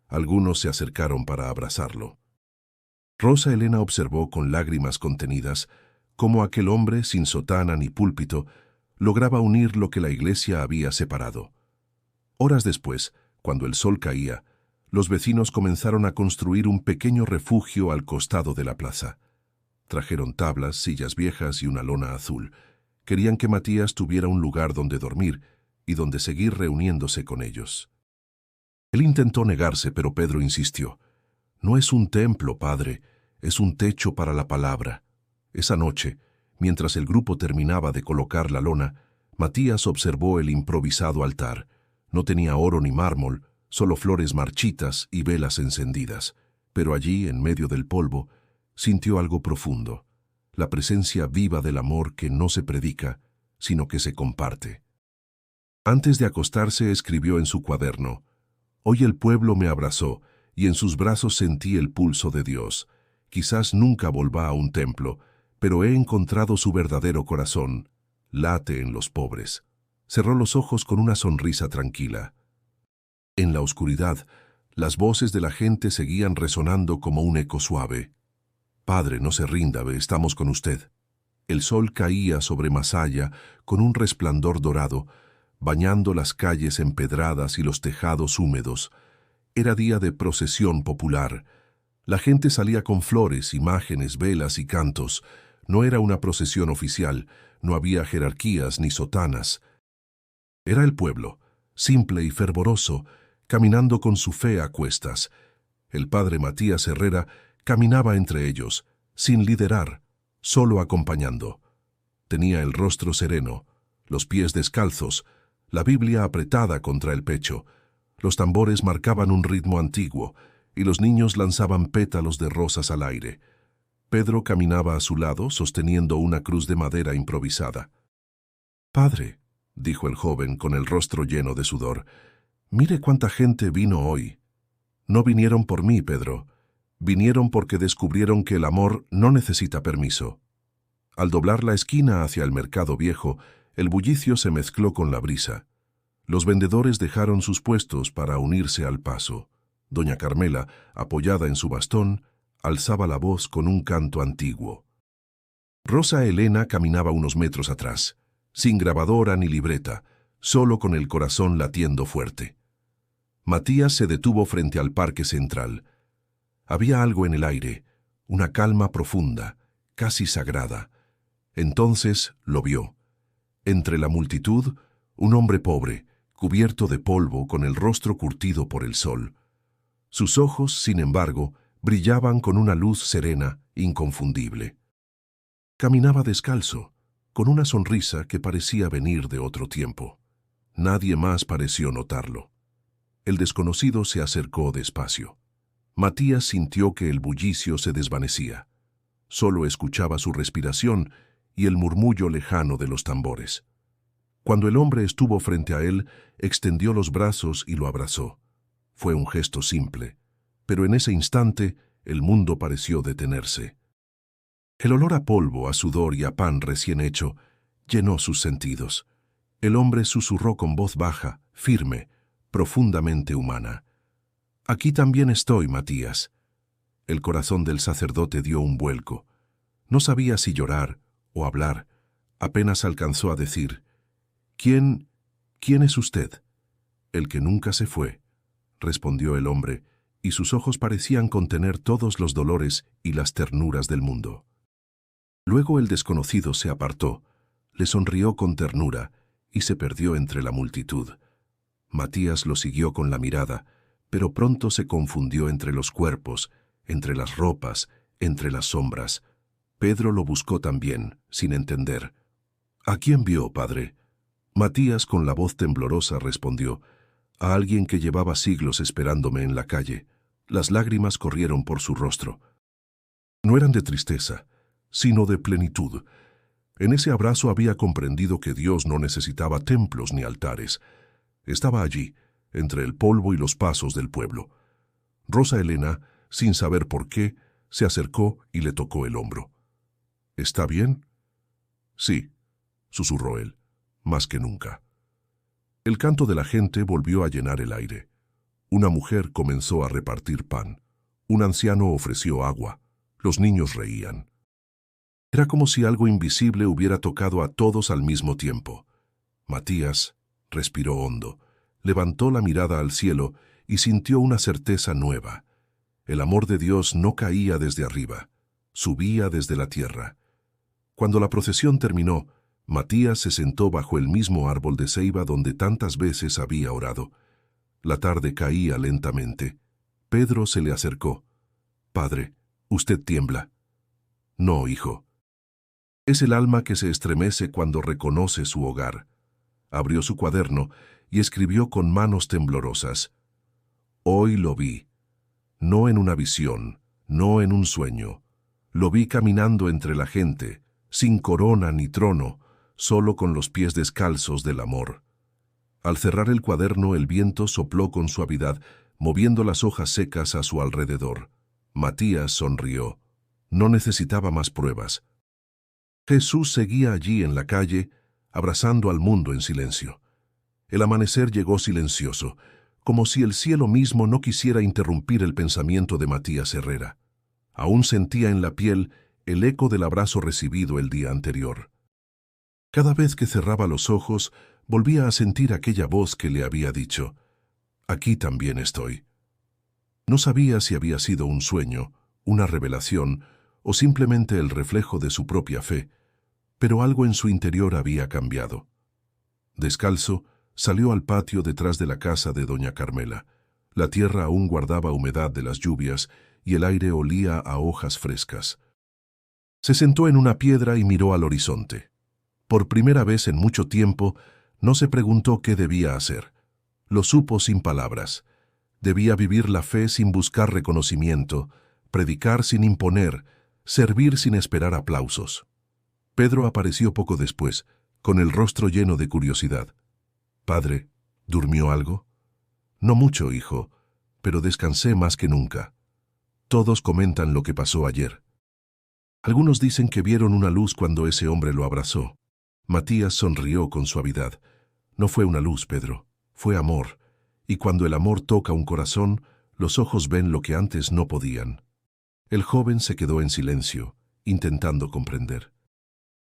Algunos se acercaron para abrazarlo. Rosa Elena observó con lágrimas contenidas cómo aquel hombre, sin sotana ni púlpito, lograba unir lo que la iglesia había separado. Horas después, cuando el sol caía, los vecinos comenzaron a construir un pequeño refugio al costado de la plaza. Trajeron tablas, sillas viejas y una lona azul. Querían que Matías tuviera un lugar donde dormir y donde seguir reuniéndose con ellos. Él intentó negarse, pero Pedro insistió. «No es un templo, padre, es un techo para la palabra». Esa noche, mientras el grupo terminaba de colocar la lona, Matías observó el improvisado altar. No tenía oro ni mármol, solo flores marchitas y velas encendidas. Pero allí, en medio del polvo, sintió algo profundo, la presencia viva del amor que no se predica, sino que se comparte. Antes de acostarse, escribió en su cuaderno: «Hoy el pueblo me abrazó, y en sus brazos sentí el pulso de Dios. Quizás nunca volvá a un templo, pero he encontrado su verdadero corazón. Late en los pobres». Cerró los ojos con una sonrisa tranquila. En la oscuridad, las voces de la gente seguían resonando como un eco suave. «Padre, no se rinda, estamos con usted». El sol caía sobre Masaya con un resplandor dorado, bañando las calles empedradas y los tejados húmedos. Era día de procesión popular. La gente salía con flores, imágenes, velas y cantos. No era una procesión oficial, no había jerarquías ni sotanas. Era el pueblo, simple y fervoroso, caminando con su fe a cuestas. El padre Matías Herrera caminaba entre ellos, sin liderar, solo acompañando. Tenía el rostro sereno, los pies descalzos, la Biblia apretada contra el pecho. Los tambores marcaban un ritmo antiguo, y los niños lanzaban pétalos de rosas al aire. Pedro caminaba a su lado, sosteniendo una cruz de madera improvisada. «Padre», dijo el joven con el rostro lleno de sudor, «mire cuánta gente vino hoy». «No vinieron por mí, Pedro. Vinieron porque descubrieron que el amor no necesita permiso». Al doblar la esquina hacia el mercado viejo, el bullicio se mezcló con la brisa. Los vendedores dejaron sus puestos para unirse al paso. Doña Carmela, apoyada en su bastón, alzaba la voz con un canto antiguo. Rosa Elena caminaba unos metros atrás, sin grabadora ni libreta, solo con el corazón latiendo fuerte. Matías se detuvo frente al parque central. Había algo en el aire, una calma profunda, casi sagrada. Entonces lo vio. Entre la multitud, un hombre pobre, cubierto de polvo, con el rostro curtido por el sol. Sus ojos, sin embargo, brillaban con una luz serena, inconfundible. Caminaba descalzo, con una sonrisa que parecía venir de otro tiempo. Nadie más pareció notarlo. El desconocido se acercó despacio. Matías sintió que el bullicio se desvanecía. Solo escuchaba su respiración y el murmullo lejano de los tambores. Cuando el hombre estuvo frente a él, extendió los brazos y lo abrazó. Fue un gesto simple, pero en ese instante el mundo pareció detenerse. El olor a polvo, a sudor y a pan recién hecho llenó sus sentidos. El hombre susurró con voz baja, firme, profundamente humana: «Aquí también estoy, Matías. El corazón del sacerdote dio un vuelco. No sabía si llorar o hablar. Apenas alcanzó a decir: «¿Quién es usted?» «El que nunca se fue», respondió el hombre, y sus ojos parecían contener todos los dolores y las ternuras del mundo. Luego el desconocido se apartó, le sonrió con ternura y se perdió entre la multitud. Matías lo siguió con la mirada, pero pronto se confundió entre los cuerpos, entre las ropas, entre las sombras. Pedro lo buscó también, sin entender. «¿A quién vio, padre?» Matías, con la voz temblorosa, respondió: «A alguien que llevaba siglos esperándome en la calle». Las lágrimas corrieron por su rostro. No eran de tristeza, sino de plenitud. En ese abrazo había comprendido que Dios no necesitaba templos ni altares. Estaba allí, entre el polvo y los pasos del pueblo. Rosa Elena, sin saber por qué, se acercó y le tocó el hombro. «¿Está bien?» «Sí», susurró él, más que nunca. El canto de la gente volvió a llenar el aire. Una mujer comenzó a repartir pan. Un anciano ofreció agua. Los niños reían. Era como si algo invisible hubiera tocado a todos al mismo tiempo. Matías respiró hondo, levantó la mirada al cielo y sintió una certeza nueva. El amor de Dios no caía desde arriba, subía desde la tierra. Cuando la procesión terminó, Matías se sentó bajo el mismo árbol de ceiba donde tantas veces había orado. La tarde caía lentamente. Pedro se le acercó. «Padre, usted tiembla». «No, hijo. Es el alma que se estremece cuando reconoce su hogar». Abrió su cuaderno y escribió con manos temblorosas: «Hoy lo vi. No en una visión, no en un sueño. Lo vi caminando entre la gente, sin corona ni trono, solo con los pies descalzos del amor». Al cerrar el cuaderno, el viento sopló con suavidad, moviendo las hojas secas a su alrededor. Matías sonrió. No necesitaba más pruebas. Jesús seguía allí en la calle, abrazando al mundo en silencio. El amanecer llegó silencioso, como si el cielo mismo no quisiera interrumpir el pensamiento de Matías Herrera. Aún sentía en la piel el eco del abrazo recibido el día anterior. Cada vez que cerraba los ojos, volvía a sentir aquella voz que le había dicho: «Aquí también estoy». No sabía si había sido un sueño, una revelación o simplemente el reflejo de su propia fe, pero algo en su interior había cambiado. Descalzo, salió al patio detrás de la casa de doña Carmela. La tierra aún guardaba humedad de las lluvias y el aire olía a hojas frescas. Se sentó en una piedra y miró al horizonte. Por primera vez en mucho tiempo, no se preguntó qué debía hacer. Lo supo sin palabras. Debía vivir la fe sin buscar reconocimiento, predicar sin imponer, servir sin esperar aplausos. Pedro apareció poco después, con el rostro lleno de curiosidad. «Padre, ¿durmió algo?» «No mucho, hijo, pero descansé más que nunca. Todos comentan lo que pasó ayer. Algunos dicen que vieron una luz cuando ese hombre lo abrazó». Matías sonrió con suavidad. «No fue una luz, Pedro, fue amor, y cuando el amor toca un corazón, los ojos ven lo que antes no podían». El joven se quedó en silencio, intentando comprender.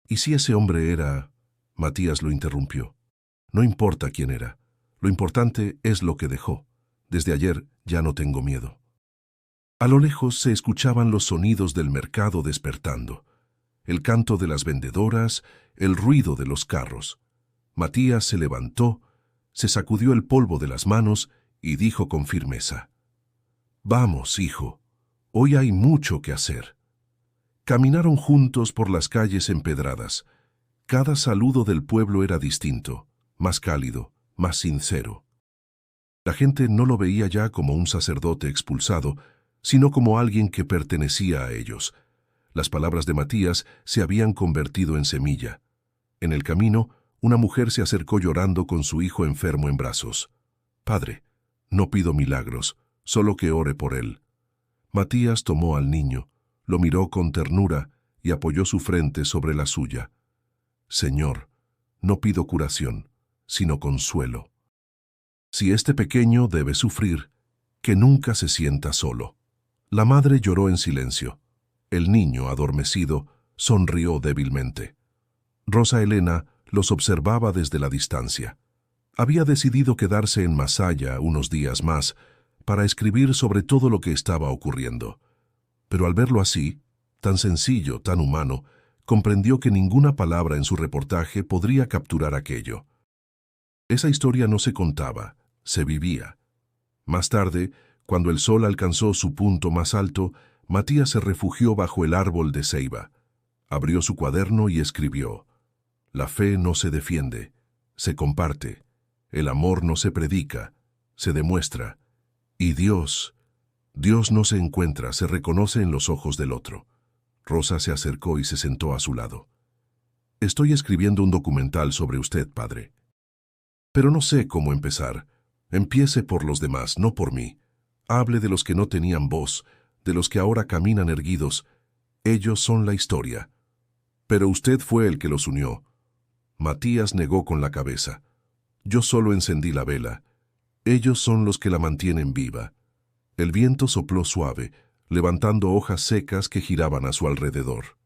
«¿Y si ese hombre era...?» Matías lo interrumpió. «No importa quién era, lo importante es lo que dejó. Desde ayer ya no tengo miedo». A lo lejos se escuchaban los sonidos del mercado despertando, el canto de las vendedoras, el ruido de los carros. Matías se levantó, se sacudió el polvo de las manos y dijo con firmeza: «Vamos, hijo, hoy hay mucho que hacer». Caminaron juntos por las calles empedradas. Cada saludo del pueblo era distinto, más cálido, más sincero. La gente no lo veía ya como un sacerdote expulsado, sino como alguien que pertenecía a ellos. Las palabras de Matías se habían convertido en semilla. En el camino, una mujer se acercó llorando con su hijo enfermo en brazos. «Padre, no pido milagros, solo que ore por él». Matías tomó al niño, lo miró con ternura y apoyó su frente sobre la suya. «Señor, no pido curación, sino consuelo. Si este pequeño debe sufrir, que nunca se sienta solo». La madre lloró en silencio. El niño, adormecido, sonrió débilmente. Rosa Elena los observaba desde la distancia. Había decidido quedarse en Masaya unos días más para escribir sobre todo lo que estaba ocurriendo. Pero al verlo así, tan sencillo, tan humano, comprendió que ninguna palabra en su reportaje podría capturar aquello. Esa historia no se contaba, se vivía. Más tarde, cuando el sol alcanzó su punto más alto, Matías se refugió bajo el árbol de ceiba. Abrió su cuaderno y escribió: «La fe no se defiende, se comparte. El amor no se predica, se demuestra. Y Dios no se encuentra, se reconoce en los ojos del otro». Rosa se acercó y se sentó a su lado. «Estoy escribiendo un documental sobre usted, padre. Pero no sé cómo empezar. Empiece por los demás, no por mí. Hable de los que no tenían voz, de los que ahora caminan erguidos. Ellos son la historia. Pero usted fue el que los unió». Matías negó con la cabeza. «Yo solo encendí la vela. Ellos son los que la mantienen viva». El viento sopló suave, levantando hojas secas que giraban a su alrededor.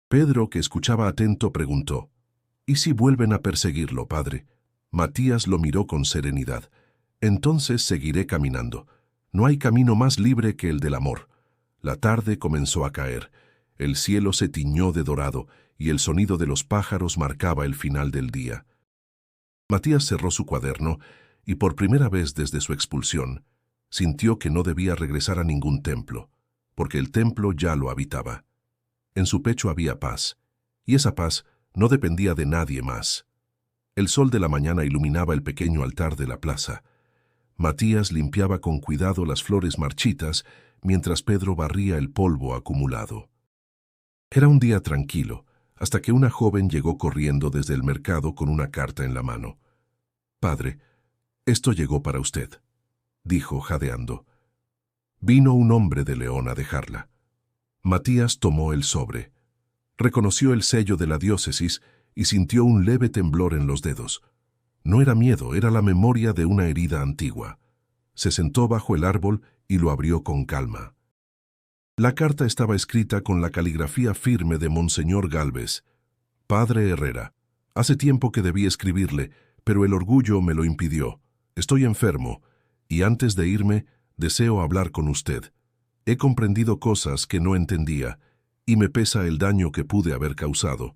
Pedro, que escuchaba atento, preguntó: «¿Y si vuelven a perseguirlo, padre?». Matías lo miró con serenidad. «Entonces seguiré caminando. No hay camino más libre que el del amor». La tarde comenzó a caer. El cielo se tiñó de dorado y el sonido de los pájaros marcaba el final del día. Matías cerró su cuaderno y por primera vez desde su expulsión, sintió que no debía regresar a ningún templo, porque el templo ya lo habitaba. En su pecho había paz, y esa paz no dependía de nadie más. El sol de la mañana iluminaba el pequeño altar de la plaza. Matías limpiaba con cuidado las flores marchitas mientras Pedro barría el polvo acumulado. Era un día tranquilo, hasta que una joven llegó corriendo desde el mercado con una carta en la mano. «Padre, esto llegó para usted», dijo jadeando. «Vino un hombre de León a dejarla». Matías tomó el sobre. Reconoció el sello de la diócesis y sintió un leve temblor en los dedos. No era miedo, era la memoria de una herida antigua. Se sentó bajo el árbol y lo abrió con calma. La carta estaba escrita con la caligrafía firme de Monseñor Gálvez. «Padre Herrera, hace tiempo que debí escribirle, pero el orgullo me lo impidió. Estoy enfermo, y antes de irme, deseo hablar con usted. He comprendido cosas que no entendía, y me pesa el daño que pude haber causado.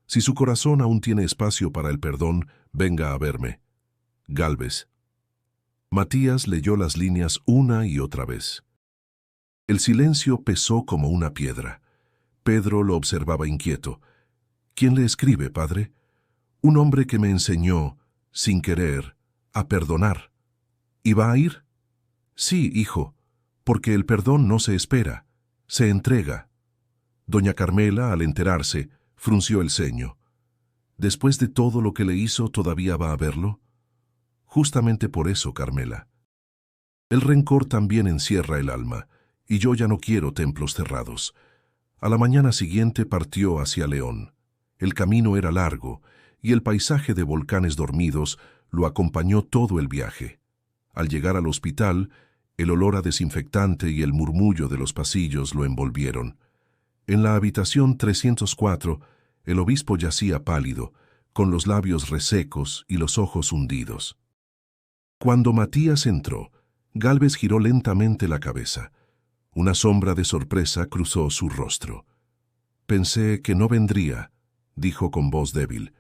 Si su corazón aún tiene espacio para el perdón, venga a verme. Gálvez». Matías leyó las líneas una y otra vez. El silencio pesó como una piedra. Pedro lo observaba inquieto. «¿Quién le escribe, padre?» «Un hombre que me enseñó, sin querer, a perdonar». «¿Y va a ir?» «Sí, hijo, porque el perdón no se espera, se entrega». Doña Carmela, al enterarse, frunció el ceño. «¿Después de todo lo que le hizo, todavía va a verlo?» «Justamente por eso, Carmela. El rencor también encierra el alma, y yo ya no quiero templos cerrados». A la mañana siguiente partió hacia León. El camino era largo, y el paisaje de volcanes dormidos lo acompañó todo el viaje. Al llegar al hospital, el olor a desinfectante y el murmullo de los pasillos lo envolvieron. En la habitación 304, el obispo yacía pálido, con los labios resecos y los ojos hundidos. Cuando Matías entró, Gálvez giró lentamente la cabeza. Una sombra de sorpresa cruzó su rostro. «Pensé que no vendría», dijo con voz débil.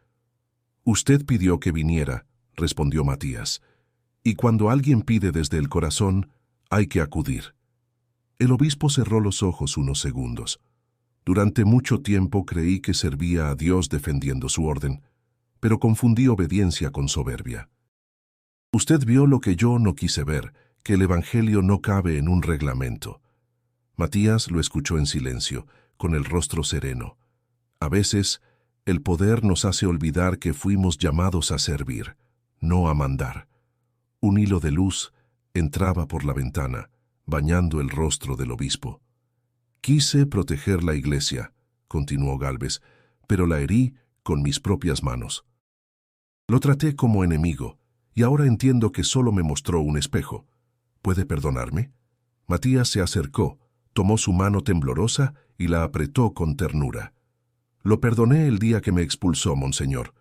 «Usted pidió que viniera», respondió Matías. «Y cuando alguien pide desde el corazón, hay que acudir». El obispo cerró los ojos unos segundos. «Durante mucho tiempo creí que servía a Dios defendiendo su orden, pero confundí obediencia con soberbia. Usted vio lo que yo no quise ver, que el Evangelio no cabe en un reglamento». Matías lo escuchó en silencio, con el rostro sereno. A veces, el poder nos hace olvidar que fuimos llamados a servir, no a mandar. Un hilo de luz entraba por la ventana, bañando el rostro del obispo. «Quise proteger la iglesia», continuó Gálvez, «pero la herí con mis propias manos. Lo traté como enemigo, y ahora entiendo que solo me mostró un espejo. ¿Puede perdonarme?» Matías se acercó, tomó su mano temblorosa y la apretó con ternura. Lo perdoné el día que me expulsó, monseñor,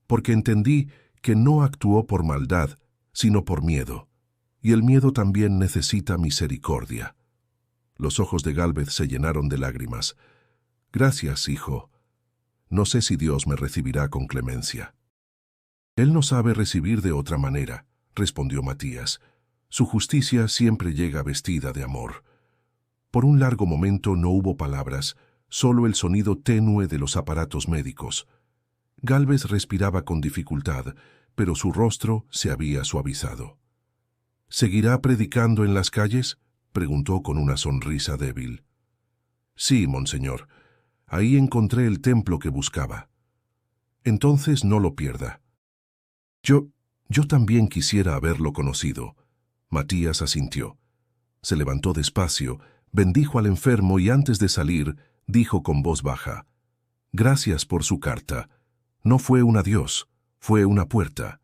porque entendí que no actuó por maldad, sino por miedo. Y el miedo también necesita misericordia. Los ojos de Gálvez se llenaron de lágrimas. Gracias, hijo. No sé si Dios me recibirá con clemencia. Él no sabe recibir de otra manera, respondió Matías. Su justicia siempre llega vestida de amor. Por un largo momento no hubo palabras, solo el sonido tenue de los aparatos médicos. Gálvez respiraba con dificultad, pero su rostro se había suavizado. ¿Seguirá predicando en las calles?, preguntó con una sonrisa débil. Sí, monseñor. Ahí encontré el templo que buscaba. Entonces no lo pierda. Yo también quisiera haberlo conocido. Matías asintió. Se levantó despacio, bendijo al enfermo y antes de salir, dijo con voz baja: Gracias por su carta. No fue un adiós, fue una puerta.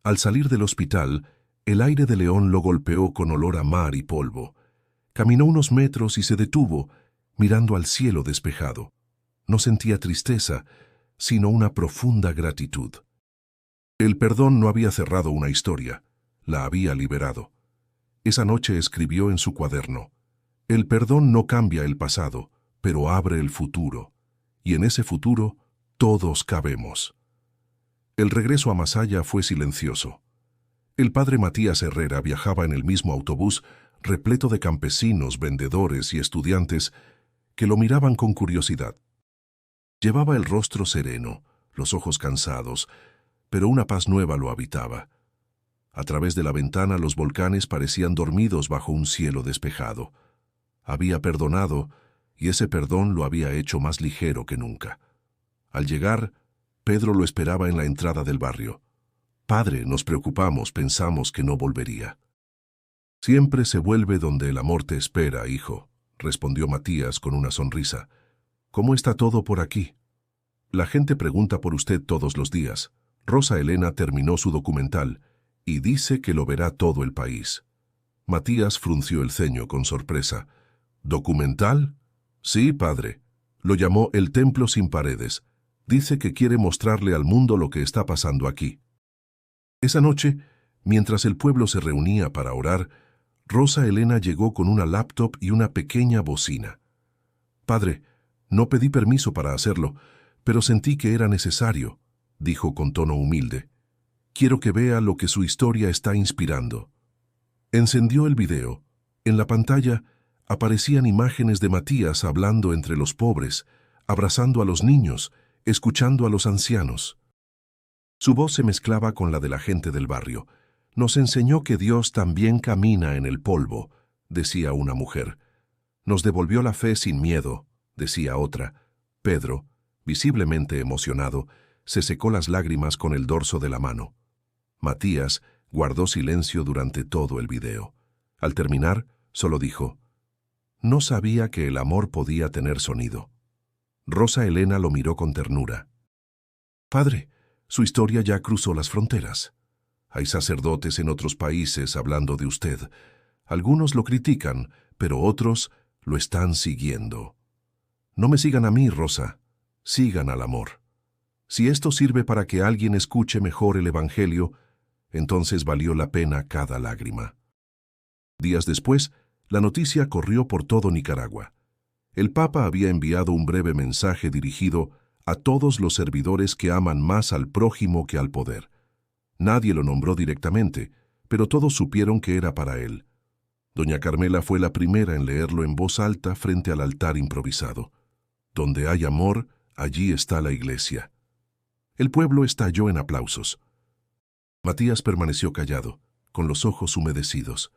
Al salir del hospital, el aire de León lo golpeó con olor a mar y polvo. Caminó unos metros y se detuvo, mirando al cielo despejado. No sentía tristeza, sino una profunda gratitud. El perdón no había cerrado una historia, la había liberado. Esa noche escribió en su cuaderno: El perdón no cambia el pasado, pero abre el futuro, y en ese futuro todos cabemos. El regreso a Masaya fue silencioso. El padre Matías Herrera viajaba en el mismo autobús, repleto de campesinos, vendedores y estudiantes que lo miraban con curiosidad. Llevaba el rostro sereno, los ojos cansados, pero una paz nueva lo habitaba. A través de la ventana los volcanes parecían dormidos bajo un cielo despejado. Había perdonado, y ese perdón lo había hecho más ligero que nunca. Al llegar, Pedro lo esperaba en la entrada del barrio. Padre, nos preocupamos, pensamos que no volvería. Siempre se vuelve donde el amor te espera, hijo, respondió Matías con una sonrisa. ¿Cómo está todo por aquí? La gente pregunta por usted todos los días. Rosa Elena terminó su documental y dice que lo verá todo el país. Matías frunció el ceño con sorpresa. ¿Documental? Sí, padre. Lo llamó El Templo sin Paredes. Dice que quiere mostrarle al mundo lo que está pasando aquí. Esa noche, mientras el pueblo se reunía para orar, Rosa Elena llegó con una laptop y una pequeña bocina. Padre, no pedí permiso para hacerlo, pero sentí que era necesario, dijo con tono humilde. Quiero que vea lo que su historia está inspirando. Encendió el video. En la pantalla aparecían imágenes de Matías hablando entre los pobres, abrazando a los niños, escuchando a los ancianos. Su voz se mezclaba con la de la gente del barrio. Nos enseñó que Dios también camina en el polvo, decía una mujer. Nos devolvió la fe sin miedo, decía otra. Pedro, visiblemente emocionado, se secó las lágrimas con el dorso de la mano. Matías guardó silencio durante todo el video. Al terminar, solo dijo: No sabía que el amor podía tener sonido. Rosa Elena lo miró con ternura. Padre, su historia ya cruzó las fronteras. Hay sacerdotes en otros países hablando de usted. Algunos lo critican, pero otros lo están siguiendo. No me sigan a mí, Rosa. Sigan al amor. Si esto sirve para que alguien escuche mejor el Evangelio, entonces valió la pena cada lágrima. Días después, la noticia corrió por todo Nicaragua. El Papa había enviado un breve mensaje dirigido a todos los servidores que aman más al prójimo que al poder. Nadie lo nombró directamente, pero todos supieron que era para él. Doña Carmela fue la primera en leerlo en voz alta frente al altar improvisado. Donde hay amor, allí está la iglesia. El pueblo estalló en aplausos. Matías permaneció callado, con los ojos humedecidos.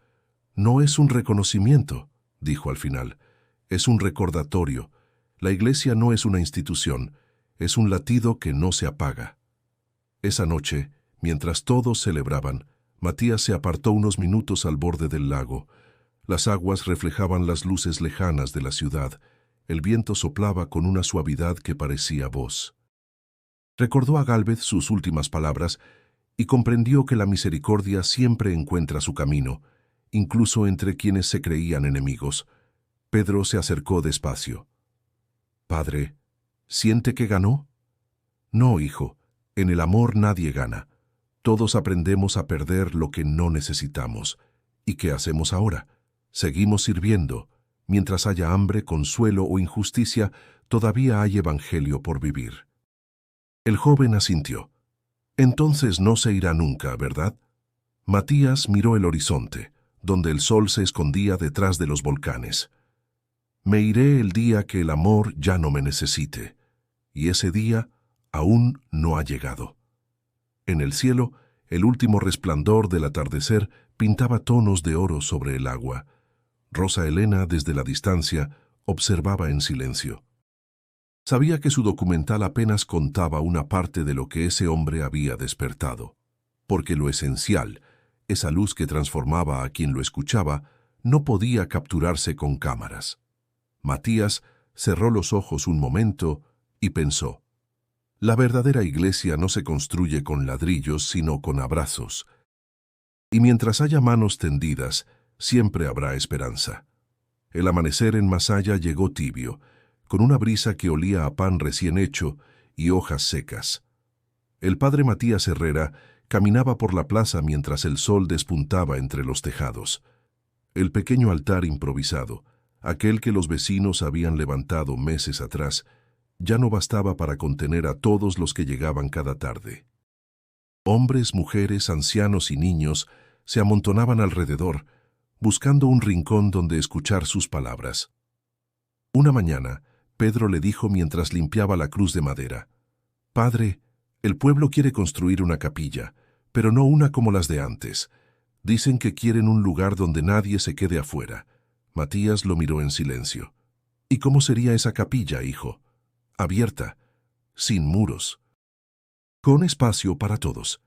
No es un reconocimiento, dijo al final. Es un recordatorio. La iglesia no es una institución, es un latido que no se apaga. Esa noche, mientras todos celebraban, Matías se apartó unos minutos al borde del lago. Las aguas reflejaban las luces lejanas de la ciudad. El viento soplaba con una suavidad que parecía voz. Recordó a Gálvez sus últimas palabras y comprendió que la misericordia siempre encuentra su camino, incluso entre quienes se creían enemigos. Pedro se acercó despacio. «Padre, ¿siente que ganó?» «No, hijo, en el amor nadie gana. Todos aprendemos a perder lo que no necesitamos. ¿Y qué hacemos ahora? Seguimos sirviendo. Mientras haya hambre, consuelo o injusticia, todavía hay evangelio por vivir». El joven asintió. «Entonces no se irá nunca, ¿verdad?» Matías miró el horizonte, donde el sol se escondía detrás de los volcanes. «Me iré el día que el amor ya no me necesite». Y ese día aún no ha llegado. En el cielo, el último resplandor del atardecer pintaba tonos de oro sobre el agua. Rosa Elena, desde la distancia, observaba en silencio. Sabía que su documental apenas contaba una parte de lo que ese hombre había despertado, porque lo esencial, esa luz que transformaba a quien lo escuchaba, no podía capturarse con cámaras. Matías cerró los ojos un momento y pensó: la verdadera iglesia no se construye con ladrillos, sino con abrazos. Y mientras haya manos tendidas, siempre habrá esperanza. El amanecer en Masaya llegó tibio, con una brisa que olía a pan recién hecho y hojas secas. El padre Matías Herrera caminaba por la plaza mientras el sol despuntaba entre los tejados. El pequeño altar improvisado, aquel que los vecinos habían levantado meses atrás, ya no bastaba para contener a todos los que llegaban cada tarde. Hombres, mujeres, ancianos y niños se amontonaban alrededor, buscando un rincón donde escuchar sus palabras. Una mañana, Pedro le dijo mientras limpiaba la cruz de madera: «Padre, el pueblo quiere construir una capilla, pero no una como las de antes. Dicen que quieren un lugar donde nadie se quede afuera». Matías lo miró en silencio. «¿Y cómo sería esa capilla, hijo?» «Abierta, sin muros, con espacio para todos».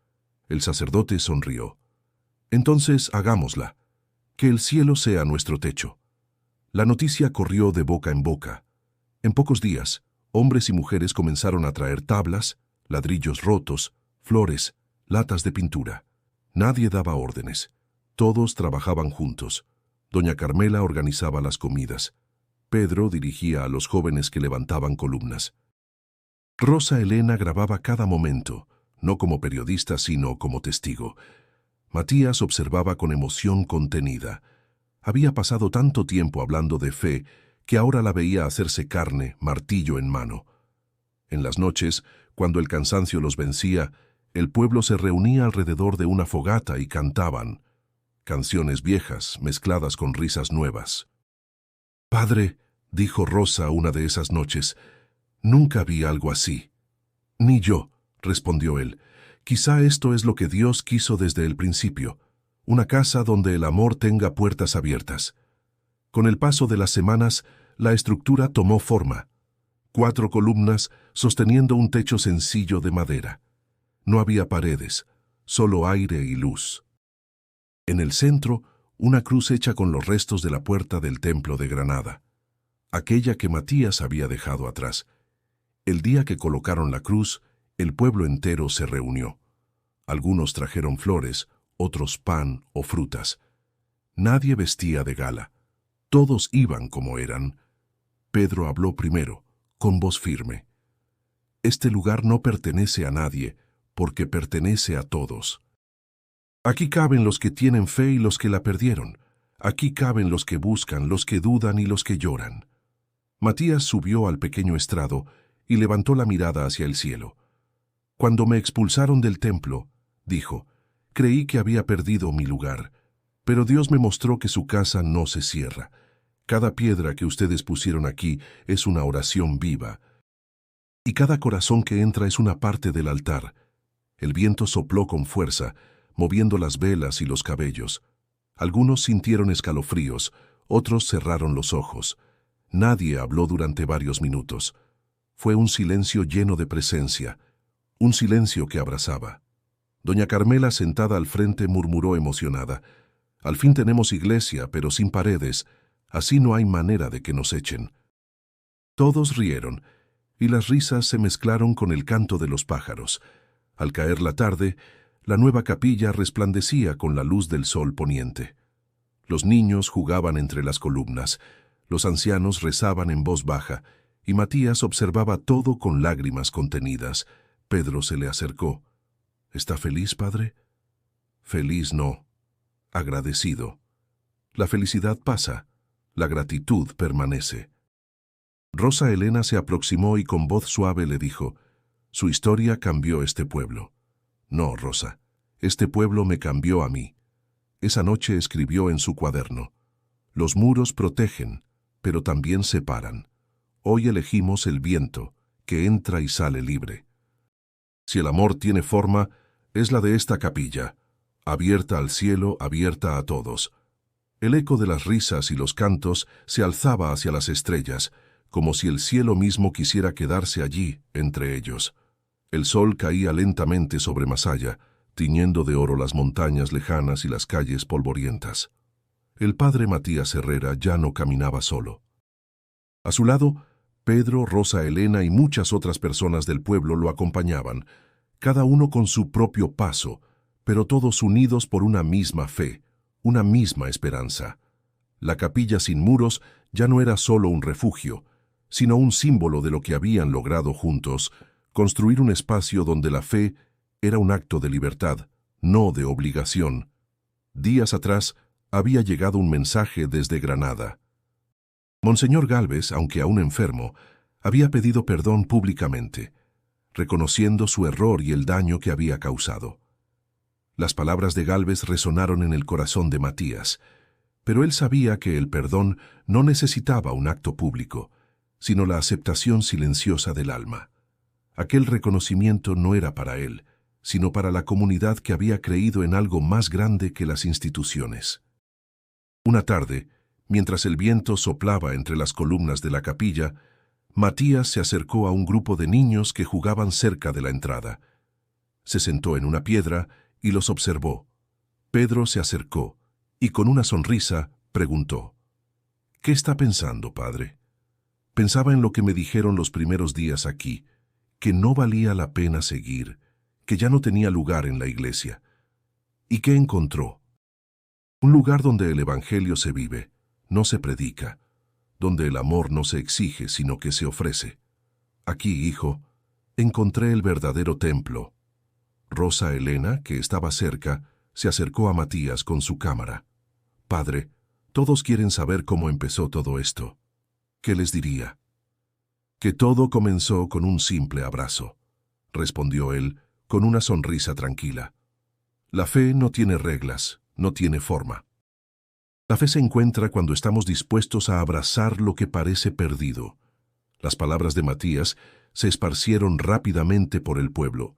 El sacerdote sonrió. «Entonces hagámosla. Que el cielo sea nuestro techo». La noticia corrió de boca en boca. En pocos días, hombres y mujeres comenzaron a traer tablas, ladrillos rotos, flores, latas de pintura. Nadie daba órdenes. Todos trabajaban juntos. Doña Carmela organizaba las comidas. Pedro dirigía a los jóvenes que levantaban columnas. Rosa Elena grababa cada momento, no como periodista sino como testigo. Matías observaba con emoción contenida. Había pasado tanto tiempo hablando de fe que ahora la veía hacerse carne, martillo en mano. En las noches, cuando el cansancio los vencía, el pueblo se reunía alrededor de una fogata y cantaban canciones viejas mezcladas con risas nuevas. «Padre», dijo Rosa una de esas noches, «nunca vi algo así». «Ni yo», respondió él. «Quizá esto es lo que Dios quiso desde el principio, una casa donde el amor tenga puertas abiertas». Con el paso de las semanas, la estructura tomó forma. 4 columnas sosteniendo un techo sencillo de madera. No había paredes, solo aire y luz. En el centro, una cruz hecha con los restos de la puerta del templo de Granada, aquella que Matías había dejado atrás. El día que colocaron la cruz, el pueblo entero se reunió. Algunos trajeron flores, otros pan o frutas. Nadie vestía de gala. Todos iban como eran. Pedro habló primero, con voz firme. «Este lugar no pertenece a nadie, porque pertenece a todos. Aquí caben los que tienen fe y los que la perdieron. Aquí caben los que buscan, los que dudan y los que lloran». Matías subió al pequeño estrado y levantó la mirada hacia el cielo. «Cuando me expulsaron del templo», dijo, «creí que había perdido mi lugar, pero Dios me mostró que su casa no se cierra. Cada piedra que ustedes pusieron aquí es una oración viva, y cada corazón que entra es una parte del altar». El viento sopló con fuerza, moviendo las velas y los cabellos. Algunos sintieron escalofríos, otros cerraron los ojos. Nadie habló durante varios minutos. Fue un silencio lleno de presencia, un silencio que abrazaba. Doña Carmela, sentada al frente, murmuró emocionada: «Al fin tenemos iglesia, pero sin paredes. Así no hay manera de que nos echen». Todos rieron, y las risas se mezclaron con el canto de los pájaros. Al caer la tarde, la nueva capilla resplandecía con la luz del sol poniente. Los niños jugaban entre las columnas, los ancianos rezaban en voz baja, y Matías observaba todo con lágrimas contenidas. Pedro se le acercó. ¿Está feliz, padre? Feliz no. Agradecido. La felicidad pasa, la gratitud permanece. Rosa Elena se aproximó y con voz suave le dijo, «Su historia cambió este pueblo». «No, Rosa, este pueblo me cambió a mí». Esa noche escribió en su cuaderno, «Los muros protegen, pero también separan. Hoy elegimos el viento, que entra y sale libre. Si el amor tiene forma, es la de esta capilla, abierta al cielo, abierta a todos». El eco de las risas y los cantos se alzaba hacia las estrellas, como si el cielo mismo quisiera quedarse allí, entre ellos. El sol caía lentamente sobre Masaya, tiñendo de oro las montañas lejanas y las calles polvorientas. El padre Matías Herrera ya no caminaba solo. A su lado, Pedro, Rosa Elena y muchas otras personas del pueblo lo acompañaban, cada uno con su propio paso, pero todos unidos por una misma fe, una misma esperanza. La capilla sin muros ya no era solo un refugio, sino un símbolo de lo que habían logrado juntos, construir un espacio donde la fe era un acto de libertad, no de obligación. Días atrás había llegado un mensaje desde Granada. Monseñor Gálvez, aunque aún enfermo, había pedido perdón públicamente, reconociendo su error y el daño que había causado. Las palabras de Gálvez resonaron en el corazón de Matías, pero él sabía que el perdón no necesitaba un acto público, sino la aceptación silenciosa del alma. Aquel reconocimiento no era para él, sino para la comunidad que había creído en algo más grande que las instituciones. Una tarde, mientras el viento soplaba entre las columnas de la capilla, Matías se acercó a un grupo de niños que jugaban cerca de la entrada. Se sentó en una piedra y los observó. Pedro se acercó y con una sonrisa preguntó, «¿Qué está pensando, padre?» «Pensaba en lo que me dijeron los primeros días aquí, que no valía la pena seguir, que ya no tenía lugar en la iglesia. ¿Y qué encontró? Un lugar donde el evangelio se vive, no se predica, donde el amor no se exige, sino que se ofrece. Aquí, hijo, encontré el verdadero templo». Rosa Elena, que estaba cerca, se acercó a Matías con su cámara. «Padre, todos quieren saber cómo empezó todo esto. ¿Qué les diría?» «Que todo comenzó con un simple abrazo», respondió él, con una sonrisa tranquila. «La fe no tiene reglas, no tiene forma. La fe se encuentra cuando estamos dispuestos a abrazar lo que parece perdido». Las palabras de Matías se esparcieron rápidamente por el pueblo.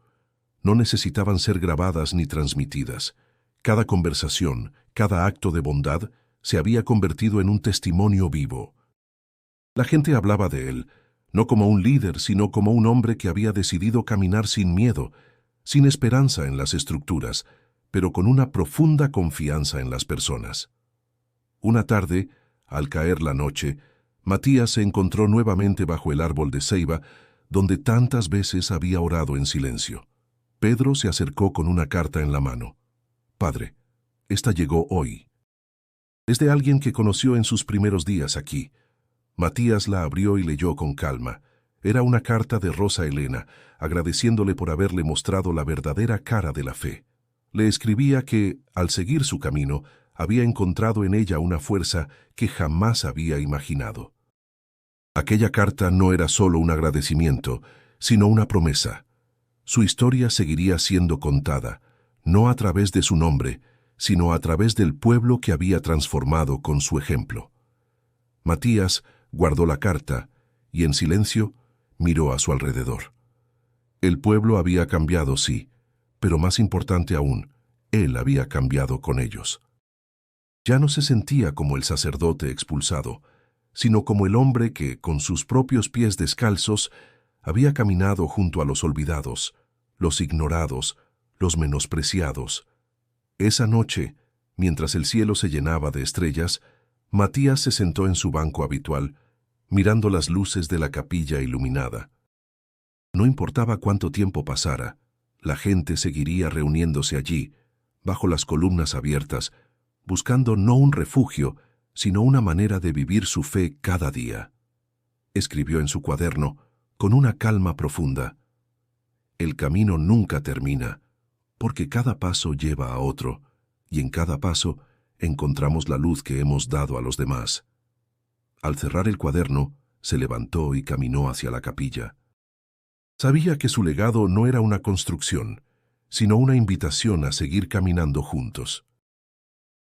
No necesitaban ser grabadas ni transmitidas. Cada conversación, cada acto de bondad, se había convertido en un testimonio vivo. La gente hablaba de él, no como un líder, sino como un hombre que había decidido caminar sin miedo, sin esperanza en las estructuras, pero con una profunda confianza en las personas. Una tarde, al caer la noche, Matías se encontró nuevamente bajo el árbol de ceiba, donde tantas veces había orado en silencio. Pedro se acercó con una carta en la mano. «Padre, esta llegó hoy. Es de alguien que conoció en sus primeros días aquí». Matías la abrió y leyó con calma. Era una carta de Rosa Elena, agradeciéndole por haberle mostrado la verdadera cara de la fe. Le escribía que, al seguir su camino, había encontrado en ella una fuerza que jamás había imaginado. Aquella carta no era solo un agradecimiento, sino una promesa. Su historia seguiría siendo contada, no a través de su nombre, sino a través del pueblo que había transformado con su ejemplo. Matías guardó la carta y, en silencio, miró a su alrededor. El pueblo había cambiado, sí, pero más importante aún, él había cambiado con ellos. Ya no se sentía como el sacerdote expulsado, sino como el hombre que, con sus propios pies descalzos, había caminado junto a los olvidados, los ignorados, los menospreciados. Esa noche, mientras el cielo se llenaba de estrellas, Matías se sentó en su banco habitual, mirando las luces de la capilla iluminada. No importaba cuánto tiempo pasara, la gente seguiría reuniéndose allí, bajo las columnas abiertas, buscando no un refugio, sino una manera de vivir su fe cada día. Escribió en su cuaderno, con una calma profunda: el camino nunca termina, porque cada paso lleva a otro, y en cada paso encontramos la luz que hemos dado a los demás. Al cerrar el cuaderno, se levantó y caminó hacia la capilla. Sabía que su legado no era una construcción, sino una invitación a seguir caminando juntos.